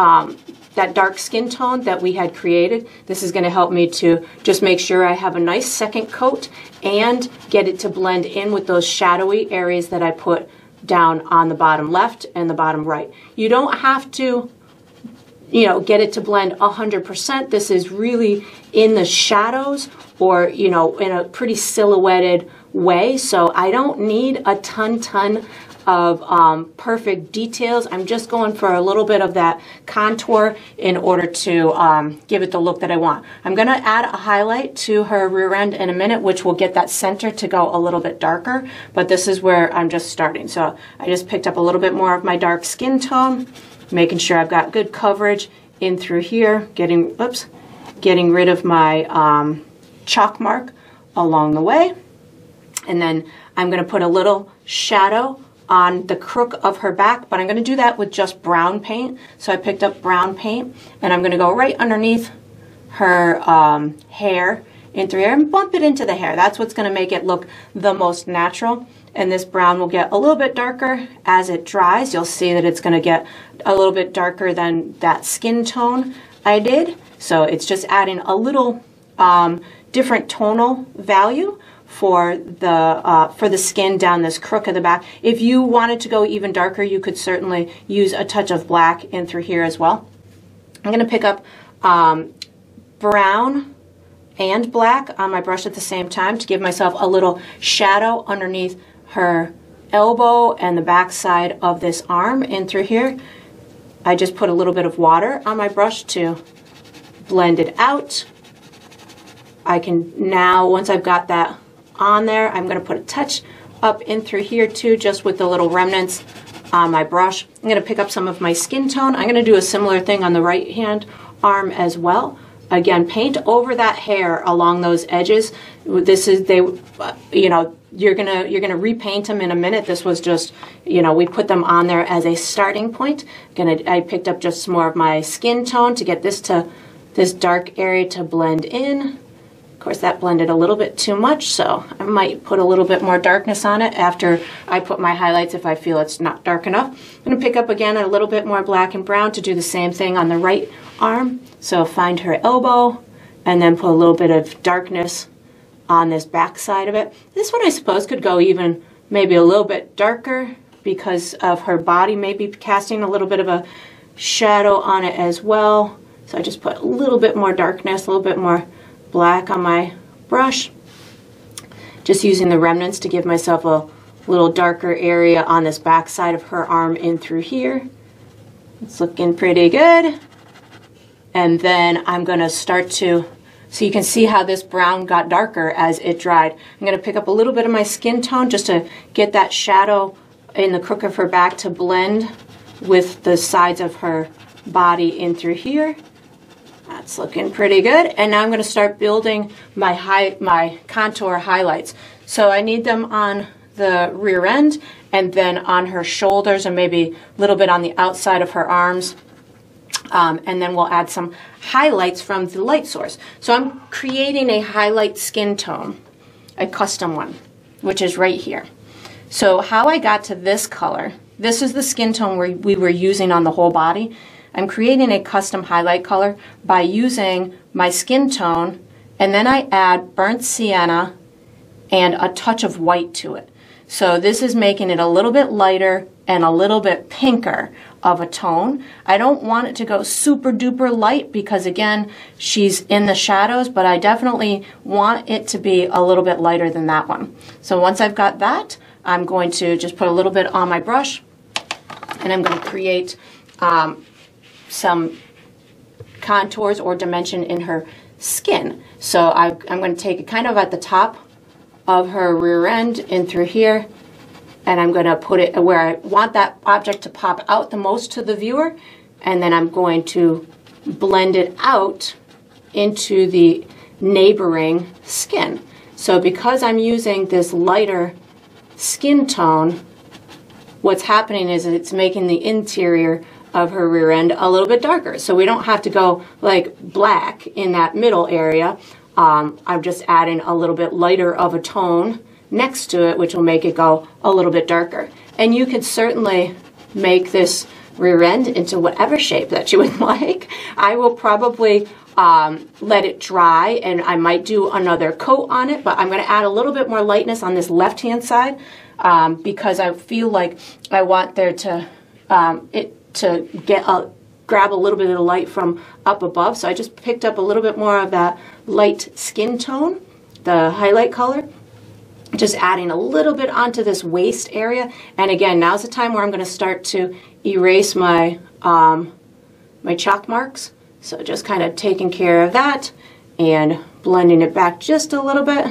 dark skin tone that we had created. This is going to help me to just make sure I have a nice second coat and get it to blend in with those shadowy areas that I put down on the bottom left and the bottom right. You don't have to get it to blend 100%. This is really in the shadows or, in a pretty silhouetted way. So I don't need a ton of perfect details. I'm just going for a little bit of that contour in order to give it the look that I want. I'm going to add a highlight to her rear end in a minute, which will get that center to go a little bit darker, but this is where I'm just starting. So I just picked up a little bit more of my dark skin tone, making sure I've got good coverage in through here, getting rid of my chalk mark along the way. And then I'm going to put a little shadow on the crook of her back, but I'm going to do that with just brown paint. So I picked up brown paint, and I'm going to go right underneath her hair in through here and bump it into the hair. That's what's going to make it look the most natural. And this brown will get a little bit darker as it dries. You'll see that it's going to get a little bit darker than that skin tone I did. So it's just adding a little different tonal value for the skin down this crook of the back. If you wanted to go even darker, you could certainly use a touch of black in through here as well. I'm going to pick up brown and black on my brush at the same time to give myself a little shadow underneath her elbow and the back side of this arm in through here. I just put a little bit of water on my brush to blend it out. I can now, once I've got that on there, I'm going to put a touch up in through here too, just with the little remnants on my brush. I'm going to pick up some of my skin tone. I'm going to do a similar thing on the right hand arm as well. Again, paint over that hair along those edges. This is, you're gonna repaint them in a minute. This was just, we put them on there as a starting point. I picked up just some more of my skin tone to get this dark area to blend in. Of course, that blended a little bit too much, so I might put a little bit more darkness on it after I put my highlights if I feel it's not dark enough. I'm gonna pick up again a little bit more black and brown to do the same thing on the right arm. So find her elbow and then put a little bit of darkness on this back side of it. This one I suppose could go even maybe a little bit darker because of her body maybe casting a little bit of a shadow on it as well. So I just put a little bit more darkness, a little bit more black on my brush. Just using the remnants to give myself a little darker area on this back side of her arm in through here. It's looking pretty good. And then I'm going to start to, so you can see how this brown got darker as it dried. I'm going to pick up a little bit of my skin tone just to get that shadow in the crook of her back to blend with the sides of her body in through here. That's looking pretty good. And now I'm going to start building my contour highlights. So I need them on the rear end and then on her shoulders and maybe a little bit on the outside of her arms. And then we'll add some highlights from the light source. So I'm creating a highlight skin tone, a custom one, which is right here. So how I got to this color, this is the skin tone we were using on the whole body. I'm creating a custom highlight color by using my skin tone, and then I add burnt sienna and a touch of white to it. So this is making it a little bit lighter and a little bit pinker of a tone. I don't want it to go super duper light because again, she's in the shadows, but I definitely want it to be a little bit lighter than that one. So once I've got that, I'm going to just put a little bit on my brush and I'm going to create some contours or dimension in her skin. So I'm going to take it kind of at the top of her rear end in through here, and I'm going to put it where I want that object to pop out the most to the viewer, and then I'm going to blend it out into the neighboring skin. So because I'm using this lighter skin tone, what's happening is it's making the interior of her rear end a little bit darker. So we don't have to go like black in that middle area. I'm just adding a little bit lighter of a tone next to it, which will make it go a little bit darker. And you could certainly make this rear end into whatever shape that you would like. I will probably let it dry and I might do another coat on it, but I'm going to add a little bit more lightness on this left-hand side because I feel like I want there to grab a little bit of the light from up above. So I just picked up a little bit more of that light skin tone, the highlight color, just adding a little bit onto this waist area. And again, now's the time where I'm going to start to erase my my chalk marks. So just kind of taking care of that and blending it back just a little bit.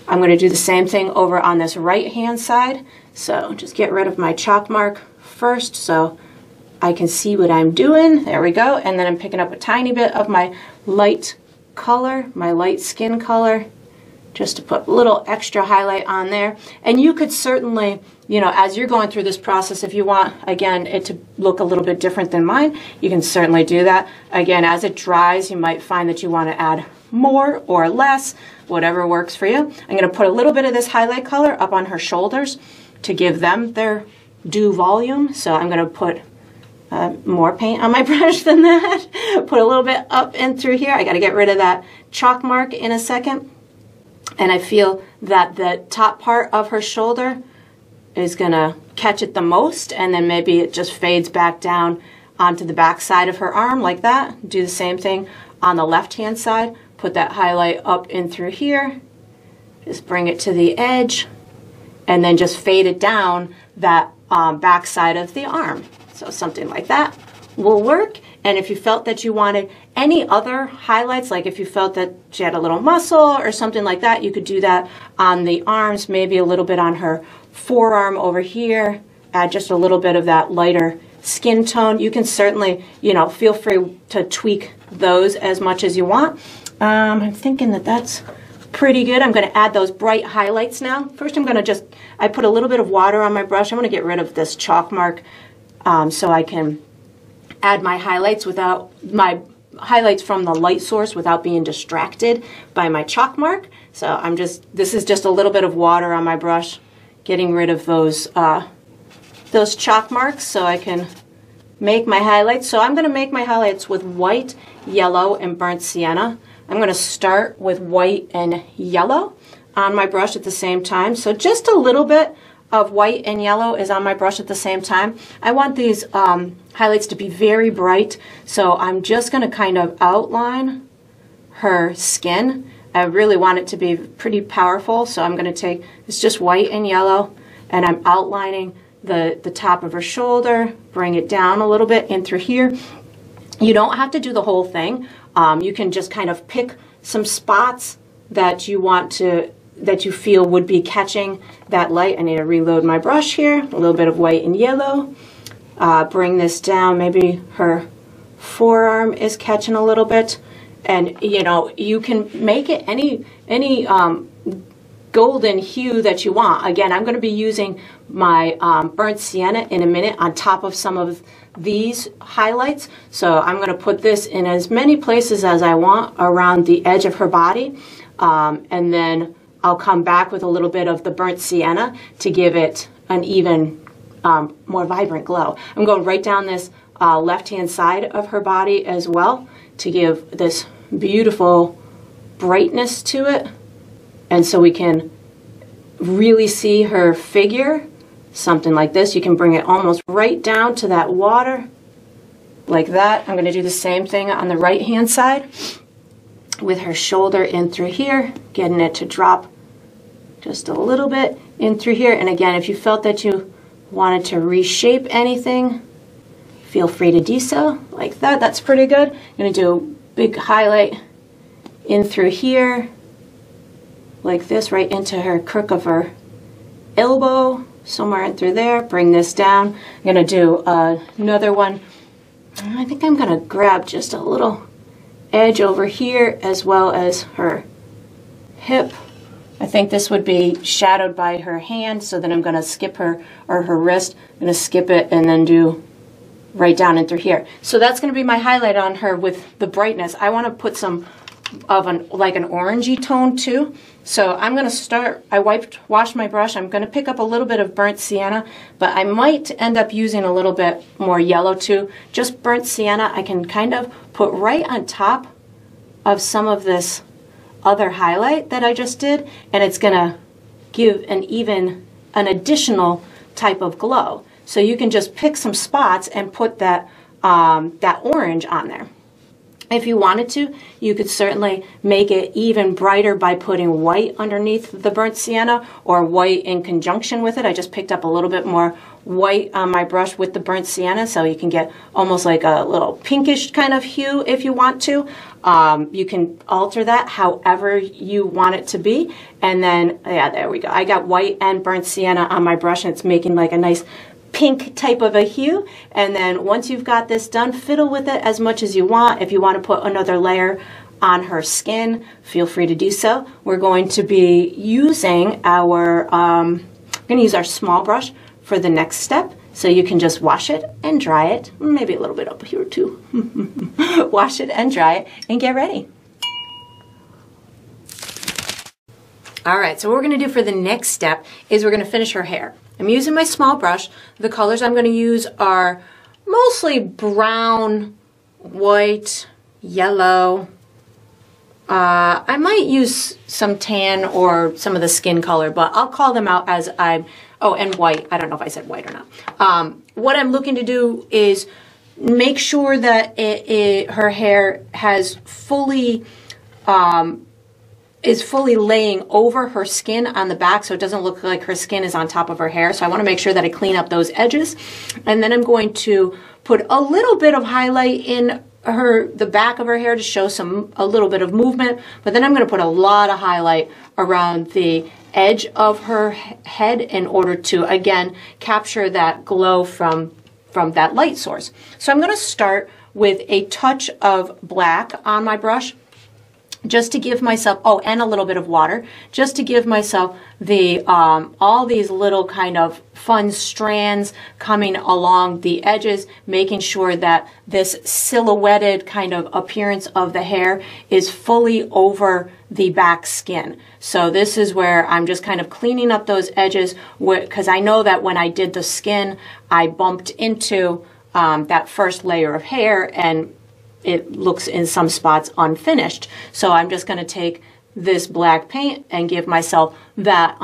I'm going to do the same thing over on this right hand side. So just get rid of my chalk mark first so I can see what I'm doing. There we go. And then I'm picking up a tiny bit of my light color, my light skin color, just to put a little extra highlight on there. And you could certainly, you know, as you're going through this process, if you want, again, it to look a little bit different than mine, you can certainly do that. Again, as it dries, you might find that you want to add more or less, whatever works for you. I'm going to put a little bit of this highlight color up on her shoulders to give them their due volume. So I'm going to put more paint on my brush than that. Put a little bit up and through here. I got to get rid of that chalk mark in a second. And I feel that the top part of her shoulder is going to catch it the most, and then maybe it just fades back down onto the back side of her arm like that. Do the same thing on the left-hand side. Put that highlight up in through here. Just bring it to the edge, and then just fade it down that back side of the arm. So something like that will work. And if you felt that you wanted any other highlights, like if you felt that she had a little muscle or something like that, you could do that on the arms, maybe a little bit on her forearm over here, add just a little bit of that lighter skin tone. You can certainly, you know, feel free to tweak those as much as you want. I'm thinking that that's pretty good. I'm going to add those bright highlights now. First I'm going to I put a little bit of water on my brush. I'm going to get rid of this chalk mark so I can add my highlights from the light source without being distracted by my chalk mark. So this is just a little bit of water on my brush, getting rid of those chalk marks so I can make my highlights. So I'm going to make my highlights with white, yellow, and burnt sienna. I'm going to start with white and yellow on my brush at the same time. So just a little bit of white and yellow is on my brush at the same time. I want these highlights to be very bright, so I'm just going to kind of outline her skin. I really want it to be pretty powerful, so I'm going to take, it's just white and yellow, and I'm outlining the top of her shoulder, bring it down a little bit in through here. You don't have to do the whole thing. You can just kind of pick some spots that you want to, that you feel would be catching that light. I need to reload my brush here, a little bit of white and yellow. Bring this down, maybe her forearm is catching a little bit. And you know, you can make it any golden hue that you want. Again, I'm going to be using my burnt sienna in a minute on top of some of these highlights. So I'm going to put this in as many places as I want around the edge of her body. And then I'll come back with a little bit of the burnt sienna to give it an even more vibrant glow. I'm going right down this left-hand side of her body as well to give this beautiful brightness to it. And so we can really see her figure, something like this. You can bring it almost right down to that water, like that. I'm going to do the same thing on the right-hand side with her shoulder in through here, getting it to drop just a little bit in through here. And again, if you felt that you wanted to reshape anything, feel free to do so, like that. That's pretty good. I'm going to do a big highlight in through here, like this, right into her crook of her elbow, somewhere in through there. Bring this down. I'm going to do another one. I think I'm going to grab just a little edge over here as well as her hip. I think this would be shadowed by her hand, so then I'm going to skip her, or her wrist. I'm going to skip it and then do right down in through here. So that's going to be my highlight on her with the brightness. I want to put some of like an orangey tone too. So I'm going to start, washed my brush. I'm going to pick up a little bit of burnt sienna, but I might end up using a little bit more yellow too. Just burnt sienna I can kind of put right on top of some of this other highlight that I just did, and it's going to give an additional type of glow. So you can just pick some spots and put that that orange on there. If you wanted to, you could certainly make it even brighter by putting white underneath the burnt sienna, or white in conjunction with it. I just picked up a little bit more white on my brush with the burnt sienna, so you can get almost like a little pinkish kind of hue if you want to. You can alter that however you want it to be. And then, yeah, there we go. I got white and burnt sienna on my brush, and it's making like a nice pink type of a hue. And then once you've got this done, fiddle with it as much as you want. If you want to put another layer on her skin, feel free to do so. We're going to be using our, we're going to use our small brush for the next step. So you can just wash it and dry it, maybe a little bit up here too. Wash it and dry it and get ready. All right, so what we're going to do for the next step is we're going to finish her hair. I'm using my small brush. The colors I'm going to use are mostly brown, white, yellow. I might use some tan or some of the skin color, but I'll call them out as I'm, oh, and white. I don't know if I said white or not. What I'm looking to do is make sure that her hair has is fully laying over her skin on the back, so it doesn't look like her skin is on top of her hair. So I want to make sure that I clean up those edges. And then I'm going to put a little bit of highlight in the back of her hair to show a little bit of movement. But then I'm going to put a lot of highlight around the edge of her head in order to, again, capture that glow from that light source. So I'm going to start with a touch of black on my brush, just to give myself, oh, and a little bit of water, just to give myself the all these little kind of fun strands coming along the edges, making sure that this silhouetted kind of appearance of the hair is fully over the back skin. So this is where I'm just kind of cleaning up those edges, because I know that when I did the skin, I bumped into that first layer of hair, and it looks in some spots unfinished. So I'm just going to take this black paint and give myself that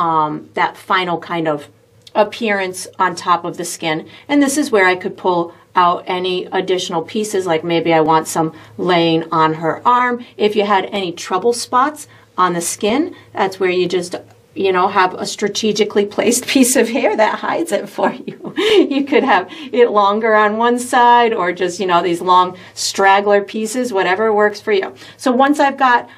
that final kind of appearance on top of the skin. And this is where I could pull out any additional pieces, like maybe I want some laying on her arm. If you had any trouble spots on the skin, that's where you just, you know, have a strategically placed piece of hair that hides it for you. You could have it longer on one side, or just, you know, these long straggler pieces, whatever works for you. So once I've got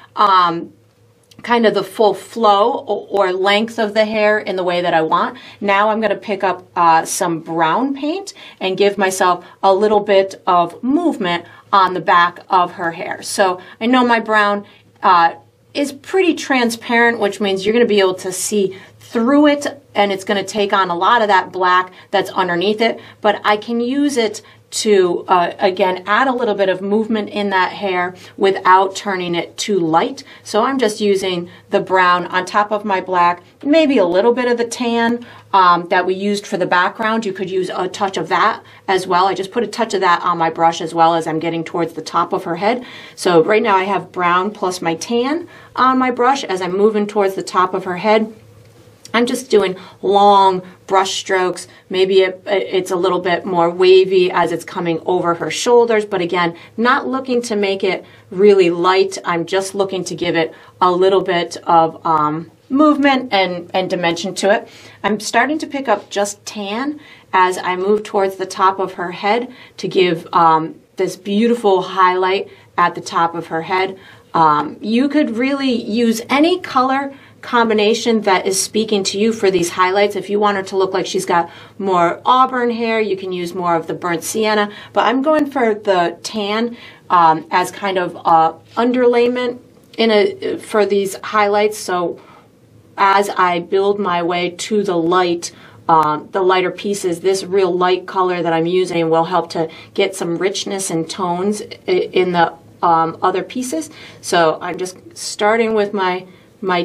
kind of the full flow or length of the hair in the way that I want, now I'm going to pick up some brown paint and give myself a little bit of movement on the back of her hair. So I know my brown is pretty transparent, which means you're going to be able to see through it, and it's going to take on a lot of that black that's underneath it, but I can use it to, again, add a little bit of movement in that hair without turning it too light. So I'm just using the brown on top of my black, maybe a little bit of the tan that we used for the background. You could use a touch of that as well. I just put a touch of that on my brush as well as I'm getting towards the top of her head. So right now I have brown plus my tan on my brush. As I'm moving towards the top of her head, I'm just doing long brush strokes. Maybe it's a little bit more wavy as it's coming over her shoulders, but again, not looking to make it really light. I'm just looking to give it a little bit of movement and dimension to it. I'm starting to pick up just tan as I move towards the top of her head to give this beautiful highlight at the top of her head. You could really use any color combination that is speaking to you for these highlights. If you want her to look like she's got more auburn hair, you can use more of the burnt sienna, but I'm going for the tan as kind of underlayment for these highlights. So as I build my way to the lighter pieces, this real light color that I'm using will help to get some richness and tones in the other pieces. So I'm just starting with my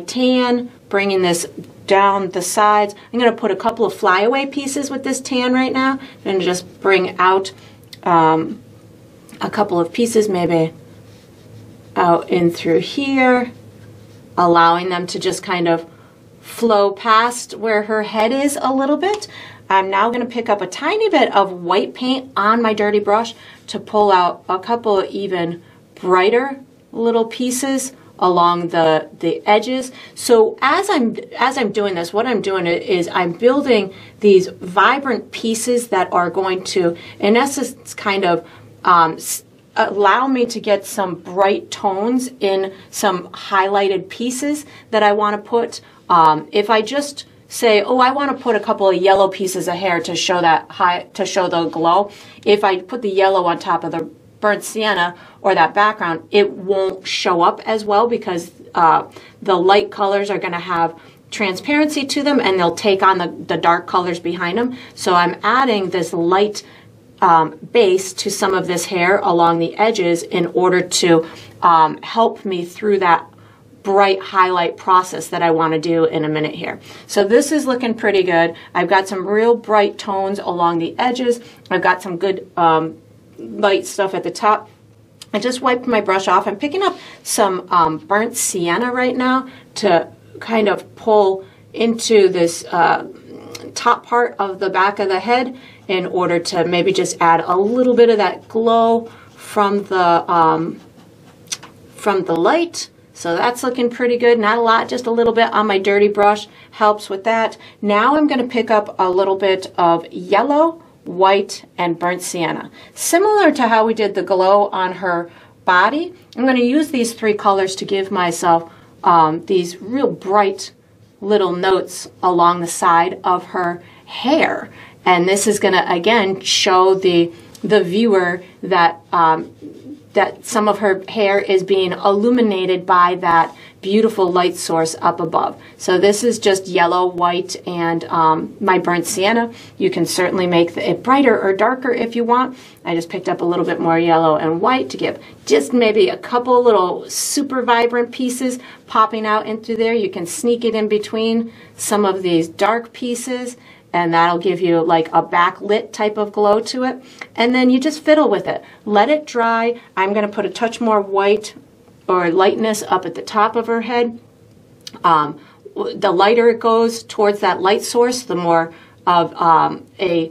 tan, bringing this down the sides. I'm going to put a couple of flyaway pieces with this tan right now and just bring out a couple of pieces, maybe out in through here, allowing them to just kind of flow past where her head is a little bit. I'm now going to pick up a tiny bit of white paint on my dirty brush to pull out a couple of even brighter little pieces along the edges. So as I'm doing this, what I'm doing is I'm building these vibrant pieces that are going to, in essence, kind of allow me to get some bright tones in some highlighted pieces that I want to put. If I just say, oh, I want to put a couple of yellow pieces of hair to show the glow, if I put the yellow on top of the burnt sienna or that background, it won't show up as well because the light colors are going to have transparency to them and they'll take on the dark colors behind them. So I'm adding this light base to some of this hair along the edges in order to help me through that bright highlight process that I want to do in a minute here. So this is looking pretty good. I've got some real bright tones along the edges. I've got some good light stuff at the top. I just wiped my brush off. I'm picking up some burnt sienna right now to kind of pull into this top part of the back of the head in order to maybe just add a little bit of that glow from the light. So that's looking pretty good. Not a lot, just a little bit on my dirty brush helps with that. Now I'm going to pick up a little bit of yellow, white, and burnt sienna. Similar to how we did the glow on her body, I'm going to use these three colors to give myself these real bright little notes along the side of her hair. And this is going to, again, show the viewer that that some of her hair is being illuminated by that beautiful light source up above. So this is just yellow, white, and my burnt sienna. You can certainly make it brighter or darker if you want. I just picked up a little bit more yellow and white to give just maybe a couple little super vibrant pieces popping out into there. You can sneak it in between some of these dark pieces, and that'll give you like a backlit type of glow to it. And then you just fiddle with it. Let it dry. I'm going to put a touch more white or lightness up at the top of her head. The lighter it goes towards that light source, the more of a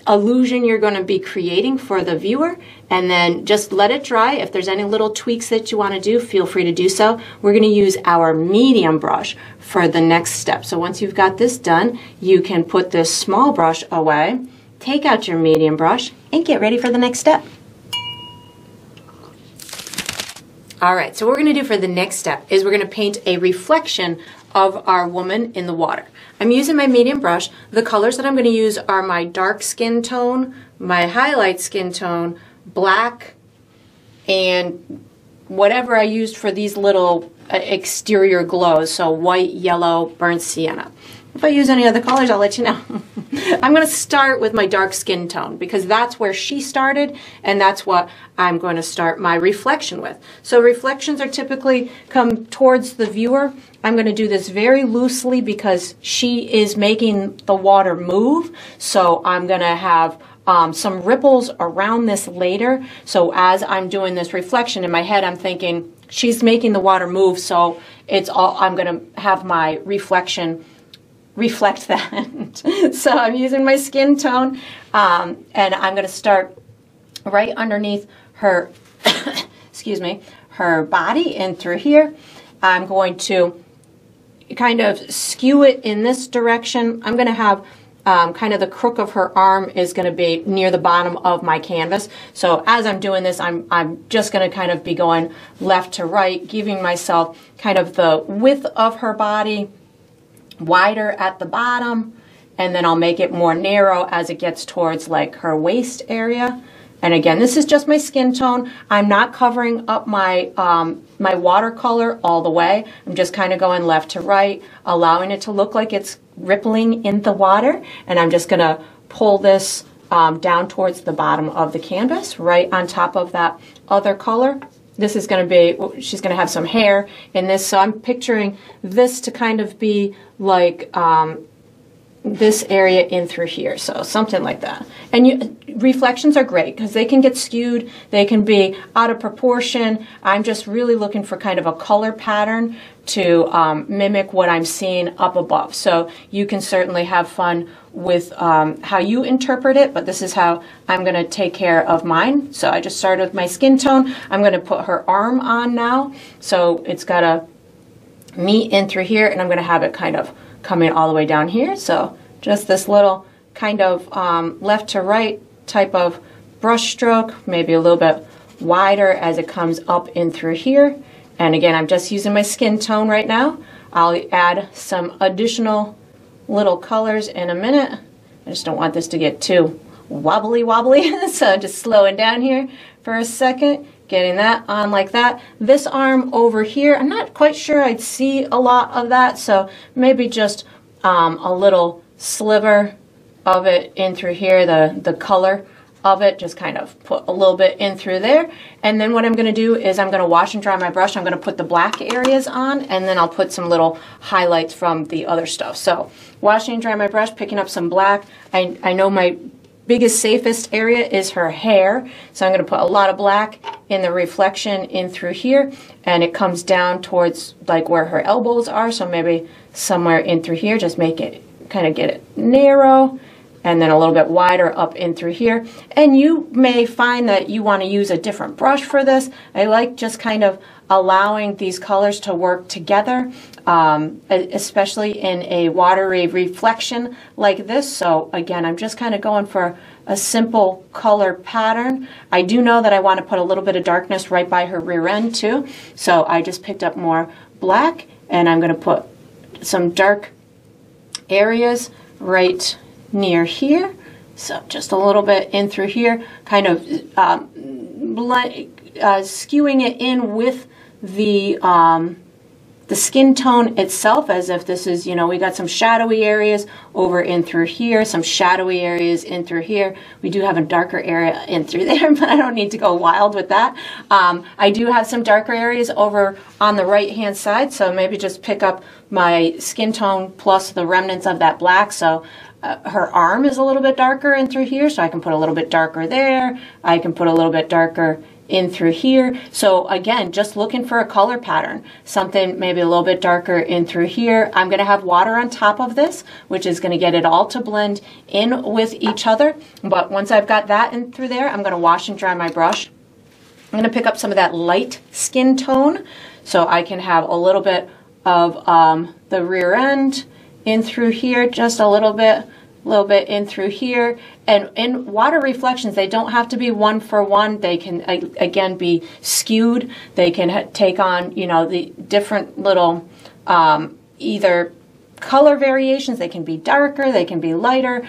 illusion you're going to be creating for the viewer. and then just let it dry. If there's any little tweaks that you want to do, feel free to do so. We're going to use our medium brush for the next step. So once you've got this done, you can put this small brush away, take out your medium brush, and get ready for the next step. All right, so what we're going to do for the next step is we're going to paint a reflection of our woman in the water. I'm using my medium brush. The colors that I'm going to use are my dark skin tone, my highlight skin tone, black, and whatever I used for these little exterior glows, so white, yellow, burnt sienna. If I use any other colors, I'll let you know. I'm going to start with my dark skin tone because that's where she started, and that's what I'm going to start my reflection with. So reflections are typically come towards the viewer. I'm going to do this very loosely because she is making the water move, so I'm going to have some ripples around this later. So as I'm doing this reflection in my head, I'm thinking she's making the water move, so it's all, I'm going to have my reflection reflect that. So I'm using my skin tone, and I'm going to start right underneath her, excuse me, her body and through here. I'm going to kind of skew it in this direction. I'm going to have kind of the crook of her arm is going to be near the bottom of my canvas. So as I'm doing this, I'm just going to kind of be going left to right, giving myself kind of the width of her body, wider at the bottom, and then I'll make it more narrow as it gets towards like her waist area. And again, this is just my skin tone. I'm not covering up my my watercolor all the way. I'm just kind of going left to right, allowing it to look like it's rippling in the water. And I'm just going to pull this down towards the bottom of the canvas, right on top of that other color. This is going to be, she's going to have some hair in this, so I'm picturing this to kind of be like this area in through here, so something like that. And reflections are great because they can get skewed, they can be out of proportion. I'm just really looking for kind of a color pattern to mimic what I'm seeing up above. So you can certainly have fun with how you interpret it, but this is how I'm going to take care of mine. So I just started with my skin tone. I'm going to put her arm on now, so it's got to meet in through here, and I'm going to have it kind of coming all the way down here. So just this little kind of left to right type of brush stroke, maybe a little bit wider as it comes up in through here. And again, I'm just using my skin tone right now. I'll add some additional little colors in a minute. I just don't want this to get too wobbly, so just slowing down here for a second, getting that on like that. This arm over here, I'm not quite sure I'd see a lot of that, so maybe just a little sliver of it in through here, the color of it, just kind of put a little bit in through there. And then what I'm going to do is I'm going to wash and dry my brush. I'm going to put the black areas on, and then I'll put some little highlights from the other stuff. So washing and dry my brush, picking up some black. I know my biggest, safest area is her hair, so I'm going to put a lot of black in the reflection in through here, and it comes down towards like where her elbows are, so maybe somewhere in through here. Just make it, kind of get it narrow, and then a little bit wider up in through here. And you may find that you want to use a different brush for this. I like just kind of allowing these colors to work together, especially in a watery reflection like this. So again, I'm just kind of going for a simple color pattern. I do know that I want to put a little bit of darkness right by her rear end too. So I just picked up more black, and I'm going to put some dark areas right near here, so just a little bit in through here, kind of skewing it in with the skin tone itself, as if this is, you know, we got some shadowy areas over in through here, some shadowy areas in through here. We do have a darker area in through there, but I don't need to go wild with that. I do have some darker areas over on the right hand side, so maybe just pick up my skin tone plus the remnants of that black. So her arm is a little bit darker in through here, so I can put a little bit darker there. I can put a little bit darker in through here. So again, just looking for a color pattern, something maybe a little bit darker in through here. I'm going to have water on top of this, which is going to get it all to blend in with each other. But once I've got that in through there, I'm going to wash and dry my brush. I'm going to pick up some of that light skin tone so I can have a little bit of the rear end in through here, just a little bit in through here. And in water reflections, they don't have to be one for one. They can, again, be skewed. They can take on, you know, the different little either color variations. They can be darker, they can be lighter.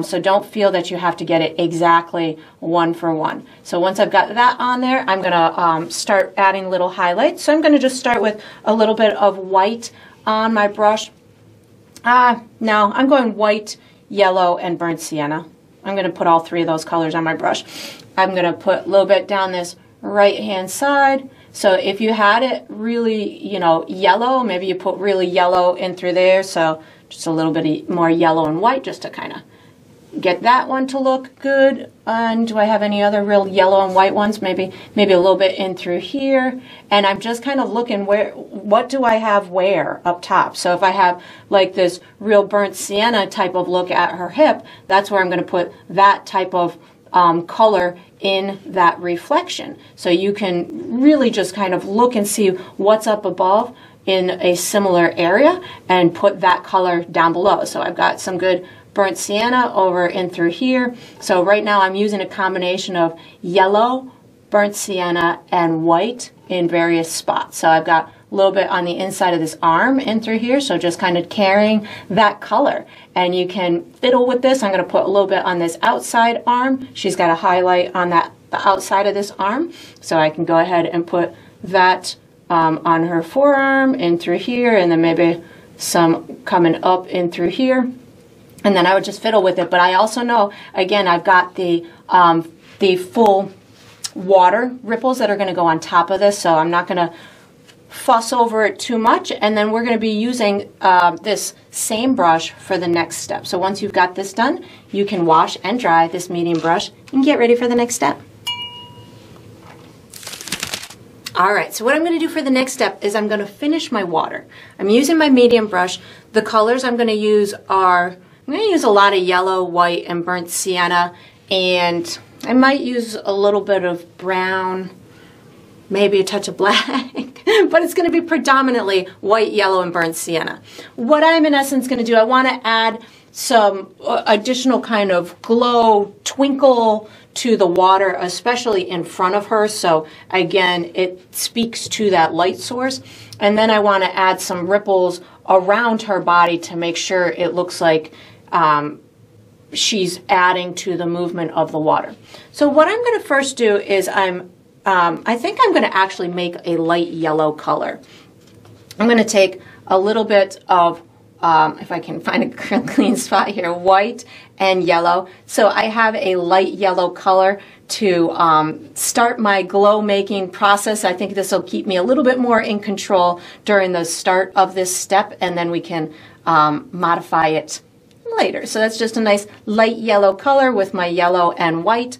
So don't feel that you have to get it exactly one for one. So once I've got that on there, I'm going to start adding little highlights. So I'm going to just start with a little bit of white on my brush. No, I'm going white, yellow, and burnt sienna. I'm going to put all three of those colors on my brush. I'm going to put a little bit down this right hand side. So if you had it really, you know, yellow, maybe you put really yellow in through there. So just a little bit more yellow and white just to kind of get that one to look good. And do I have any other real yellow and white ones? Maybe a little bit in through here. And I'm just kind of looking what do I have where up top? So if I have like this real burnt sienna type of look at her hip, that's where I'm going to put that type of color in that reflection. So you can really just kind of look and see what's up above in a similar area and put that color down below. So I've got some good burnt sienna over in through here. So right now I'm using a combination of yellow, burnt sienna, and white in various spots. So I've got a little bit on the inside of this arm in through here, so just kind of carrying that color. And you can fiddle with this. I'm going to put a little bit on this outside arm. She's got a highlight on the outside of this arm, so I can go ahead and put that on her forearm in through here, and then maybe some coming up in through here. And then I would just fiddle with it. But I also know, again, I've got the full water ripples that are going to go on top of this, so I'm not going to fuss over it too much. And then we're going to be using this same brush for the next step. So once you've got this done, you can wash and dry this medium brush and get ready for the next step. Alright, so what I'm going to do for the next step is I'm going to finish my water. I'm using my medium brush. The colors I'm going to use are, I'm going to use a lot of yellow, white, and burnt sienna, and I might use a little bit of brown, maybe a touch of black, but it's going to be predominantly white, yellow, and burnt sienna. What I'm in essence going to do, I want to add some additional kind of glow, twinkle to the water, especially in front of her. So again, it speaks to that light source. And then I want to add some ripples around her body to make sure it looks like she's adding to the movement of the water. So what I'm going to first do is I think I'm going to actually make a light yellow color. I'm going to take a little bit of, if I can find a clean spot here, white and yellow. So I have a light yellow color to start my glow making process. I think this will keep me a little bit more in control during the start of this step, and then we can modify it later. So that's just a nice light yellow color with my yellow and white.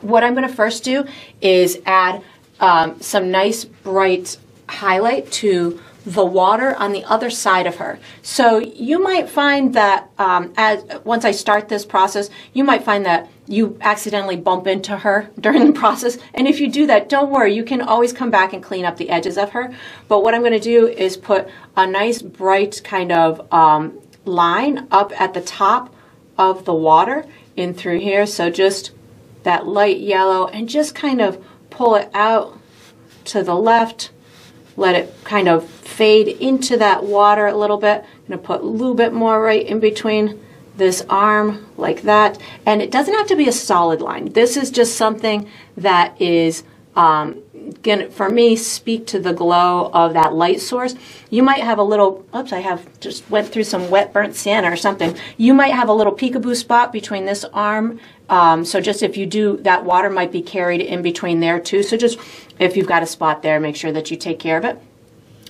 What I'm going to first do is add some nice bright highlight to the water on the other side of her. So you might find that once I start this process, you might find that you accidentally bump into her during the process. And if you do that, don't worry, you can always come back and clean up the edges of her. But what I'm going to do is put a nice bright kind of line up at the top of the water in through here. So just that light yellow, and just kind of pull it out to the left. Let it kind of fade into that water a little bit. I'm going to put a little bit more right in between this arm like that. And it doesn't have to be a solid line. This is just something that is going to, for me, speak to the glow of that light source. You might have a little, oops, I have just went through some wet burnt sienna or something. You might have a little peekaboo spot between this arm. So just if you do, that water might be carried in between there too. So just if you've got a spot there, make sure that you take care of it.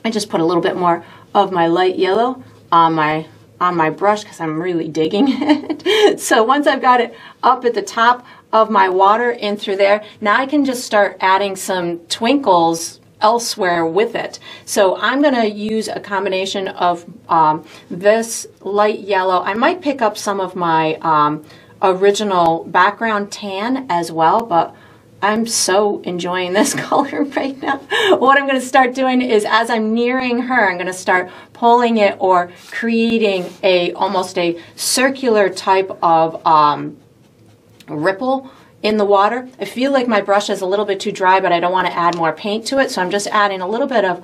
I just put a little bit more of my light yellow on my brush because I'm really digging it. So once I've got it up at the top, of my water in through there. Now I can just start adding some twinkles elsewhere with it. So I'm going to use a combination of this light yellow. I might pick up some of my original background tan as well, but I'm so enjoying this color right now. What I'm going to start doing is, as I'm nearing her, I'm going to start pulling it or creating almost a circular type of ripple in the water. I feel like my brush is a little bit too dry, but I don't want to add more paint to it, so I'm just adding a little bit of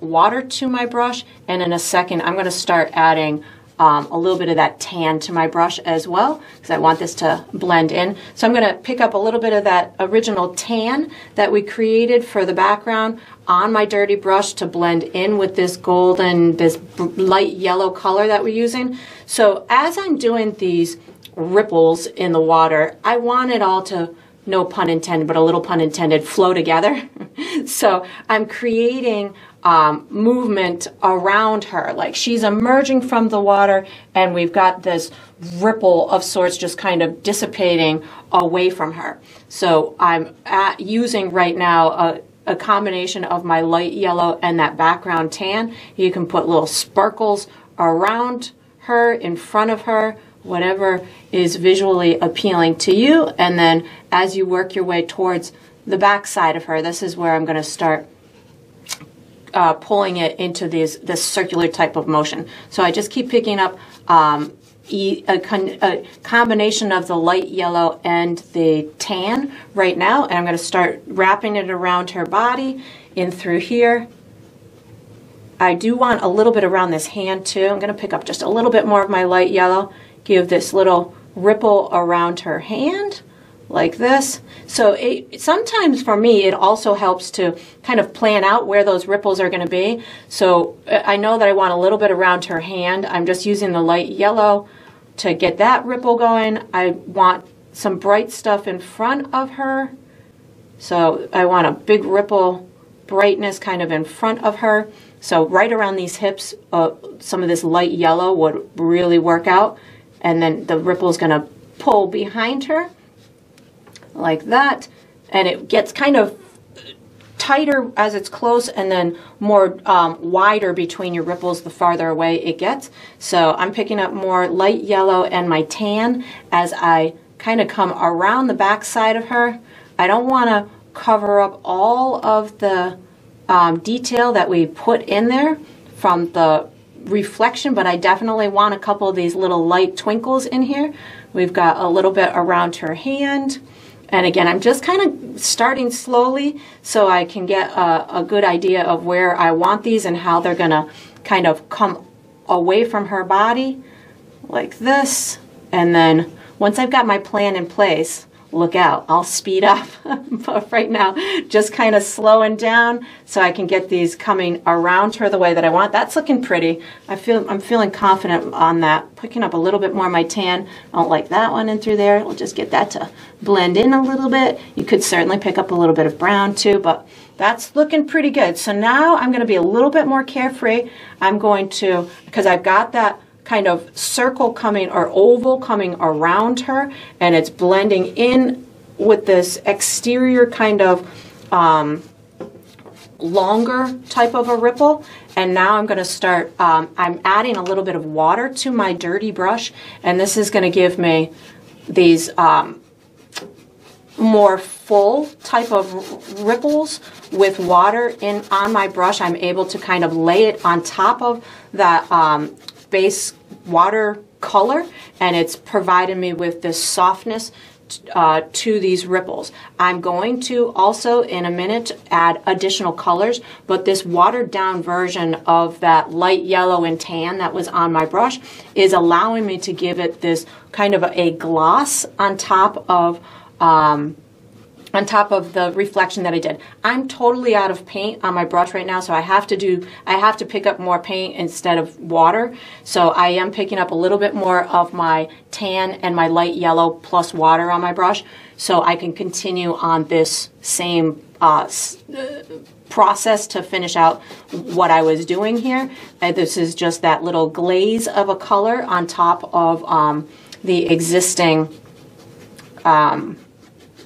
water to my brush, and in a second I'm going to start adding a little bit of that tan to my brush as well, because I want this to blend in. So I'm going to pick up a little bit of that original tan that we created for the background on my dirty brush to blend in with this golden, this light yellow color that we're using. So as I'm doing these ripples in the water, I want it all to, no pun intended, but a little pun intended, flow together. So I'm creating movement around her, like she's emerging from the water and we've got this ripple of sorts just kind of dissipating away from her. So I'm using right now a combination of my light yellow and that background tan. You can put little sparkles around her, in front of her, whatever is visually appealing to you. And then as you work your way towards the back side of her, this is where I'm going to start pulling it into this circular type of motion. So I just keep picking up a combination of the light yellow and the tan right now, and I'm going to start wrapping it around her body in through here. I do want a little bit around this hand too. I'm going to pick up just a little bit more of my light yellow, give this little ripple around her hand like this. So sometimes for me it also helps to kind of plan out where those ripples are going to be. So I know that I want a little bit around her hand. I'm just using the light yellow to get that ripple going. I want some bright stuff in front of her. So I want a big ripple brightness kind of in front of her. So right around these hips, some of this light yellow would really work out. And then the ripple is going to pull behind her like that. And it gets kind of tighter as it's close and then more wider between your ripples the farther away it gets. So I'm picking up more light yellow and my tan as I kind of come around the back side of her. I don't want to cover up all of the detail that we put in there from the reflection, but I definitely want a couple of these little light twinkles in here. We've got a little bit around her hand, and again I'm just kind of starting slowly so I can get a good idea of where I want these and how they're gonna kind of come away from her body like this. And then once I've got my plan in place, look out, I'll speed up. But right now, just kind of slowing down so I can get these coming around her the way that I want. That's looking pretty. I'm feeling confident on that. Picking up a little bit more of my tan. I don't like that one in through there. We'll just get that to blend in a little bit. You could certainly pick up a little bit of brown too, but that's looking pretty good. So now I'm going to be a little bit more carefree. I'm going to, because I've got that kind of circle coming or oval coming around her, and it's blending in with this exterior kind of longer type of a ripple. And now I'm going to start, I'm adding a little bit of water to my dirty brush, and this is going to give me these more full type of ripples with water on my brush. I'm able to kind of lay it on top of that base watercolor, and it's provided me with this softness to these ripples. I'm going to also in a minute add additional colors, but this watered down version of that light yellow and tan that was on my brush is allowing me to give it this kind of a gloss on top of the reflection that I did. I'm totally out of paint on my brush right now, so I have to pick up more paint instead of water. So I am picking up a little bit more of my tan and my light yellow plus water on my brush, so I can continue on this same process to finish out what I was doing here. This is just that little glaze of a color on top of the existing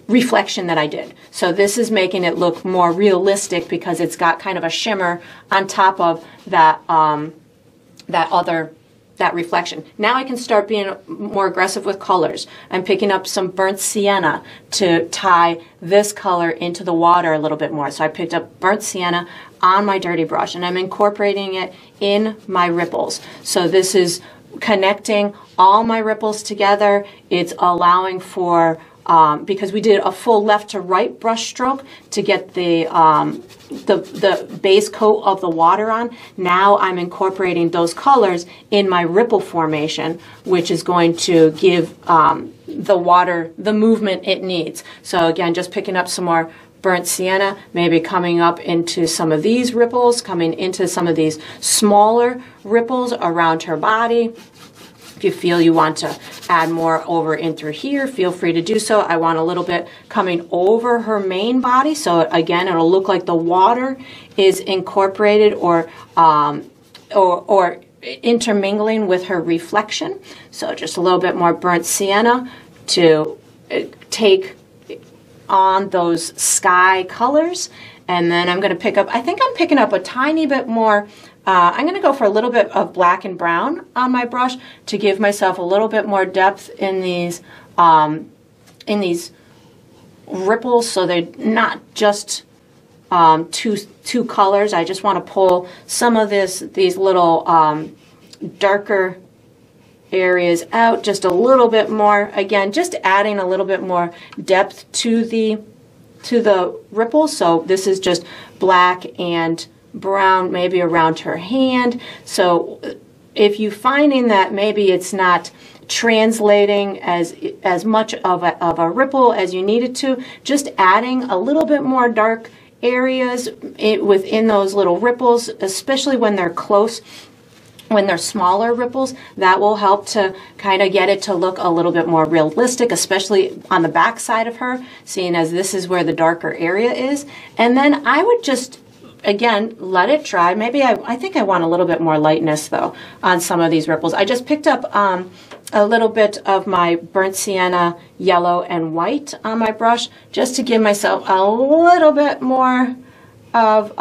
reflection that I did. So this is making it look more realistic because it's got kind of a shimmer on top of that that reflection. Now I can start being more aggressive with colors. I'm picking up some burnt sienna to tie this color into the water a little bit more. So I picked up burnt sienna on my dirty brush and I'm incorporating it in my ripples. So this is connecting all my ripples together. It's allowing for because we did a full left to right brush stroke to get the base coat of the water on. Now I'm incorporating those colors in my ripple formation, which is going to give the water the movement it needs. So again, just picking up some more burnt sienna, maybe coming up into some of these ripples, coming into some of these smaller ripples around her body. If you feel you want to add more over in through here, feel free to do so. I want a little bit coming over her main body, so again, it'll look like the water is incorporated or intermingling with her reflection. So just a little bit more burnt sienna to take on those sky colors. And then I'm going to pick up, I think I'm picking up a tiny bit more. I'm going to go for a little bit of black and brown on my brush to give myself a little bit more depth in these ripples, so they're not just two colors. I just want to pull some of these little darker areas out just a little bit more. Again, just adding a little bit more depth to the ripples. So this is just black and brown, maybe around her hand. So if you're finding that maybe it's not translating as much of a ripple as you need it to, just adding a little bit more dark areas within those little ripples, especially when they're close, when they're smaller ripples, that will help to kind of get it to look a little bit more realistic, especially on the back side of her, seeing as this is where the darker area is. And then I would just, again, let it dry. Maybe I think I want a little bit more lightness though on some of these ripples. I just picked up a little bit of my burnt sienna yellow and white on my brush just to give myself a little bit more of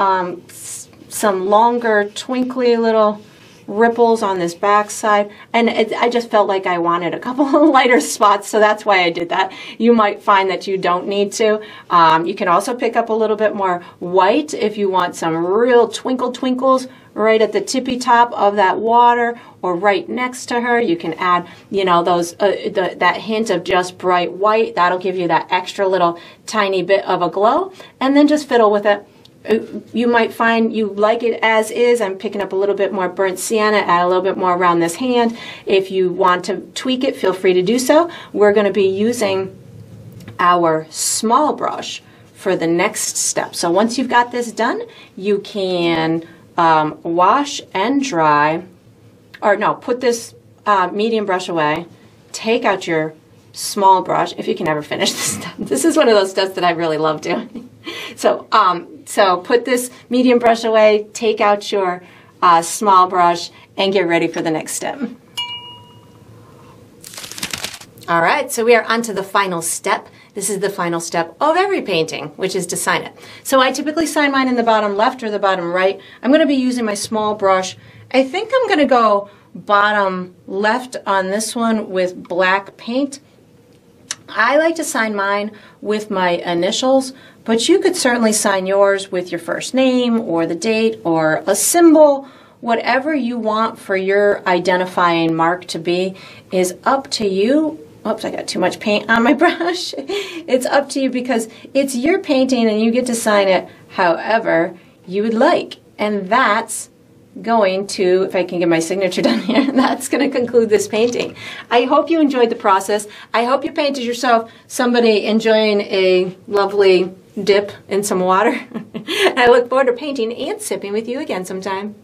some longer twinkly little ripples on this back side, and I just felt like I wanted a couple of lighter spots, so that's why I did that. You might find that you don't need to. You can also pick up a little bit more white if you want some real twinkles right at the tippy top of that water or right next to her. You can add, you know, those that hint of just bright white. That'll give you that extra little tiny bit of a glow, and then just fiddle with it. You might find you like it as is. I'm picking up a little bit more burnt sienna, add a little bit more around this hand. If you want to tweak it, feel free to do so. We're going to be using our small brush for the next step. So once you've got this done, you can wash and dry, or no, put this medium brush away, take out your small brush, if you can ever finish this step. This is one of those steps that I really love doing. So put this medium brush away, take out your small brush, and get ready for the next step. All right, so we are on to the final step. This is the final step of every painting, which is to sign it. So I typically sign mine in the bottom left or the bottom right. I'm going to be using my small brush. I think I'm going to go bottom left on this one with black paint. I like to sign mine with my initials, but you could certainly sign yours with your first name or the date or a symbol. Whatever you want for your identifying mark to be is up to you. Oops, I got too much paint on my brush. It's up to you because it's your painting and you get to sign it however you would like. And that's going to, if I can get my signature done here, that's going to conclude this painting. I hope you enjoyed the process. I hope you painted yourself somebody enjoying a lovely dip in some water. I look forward to painting and sipping with you again sometime.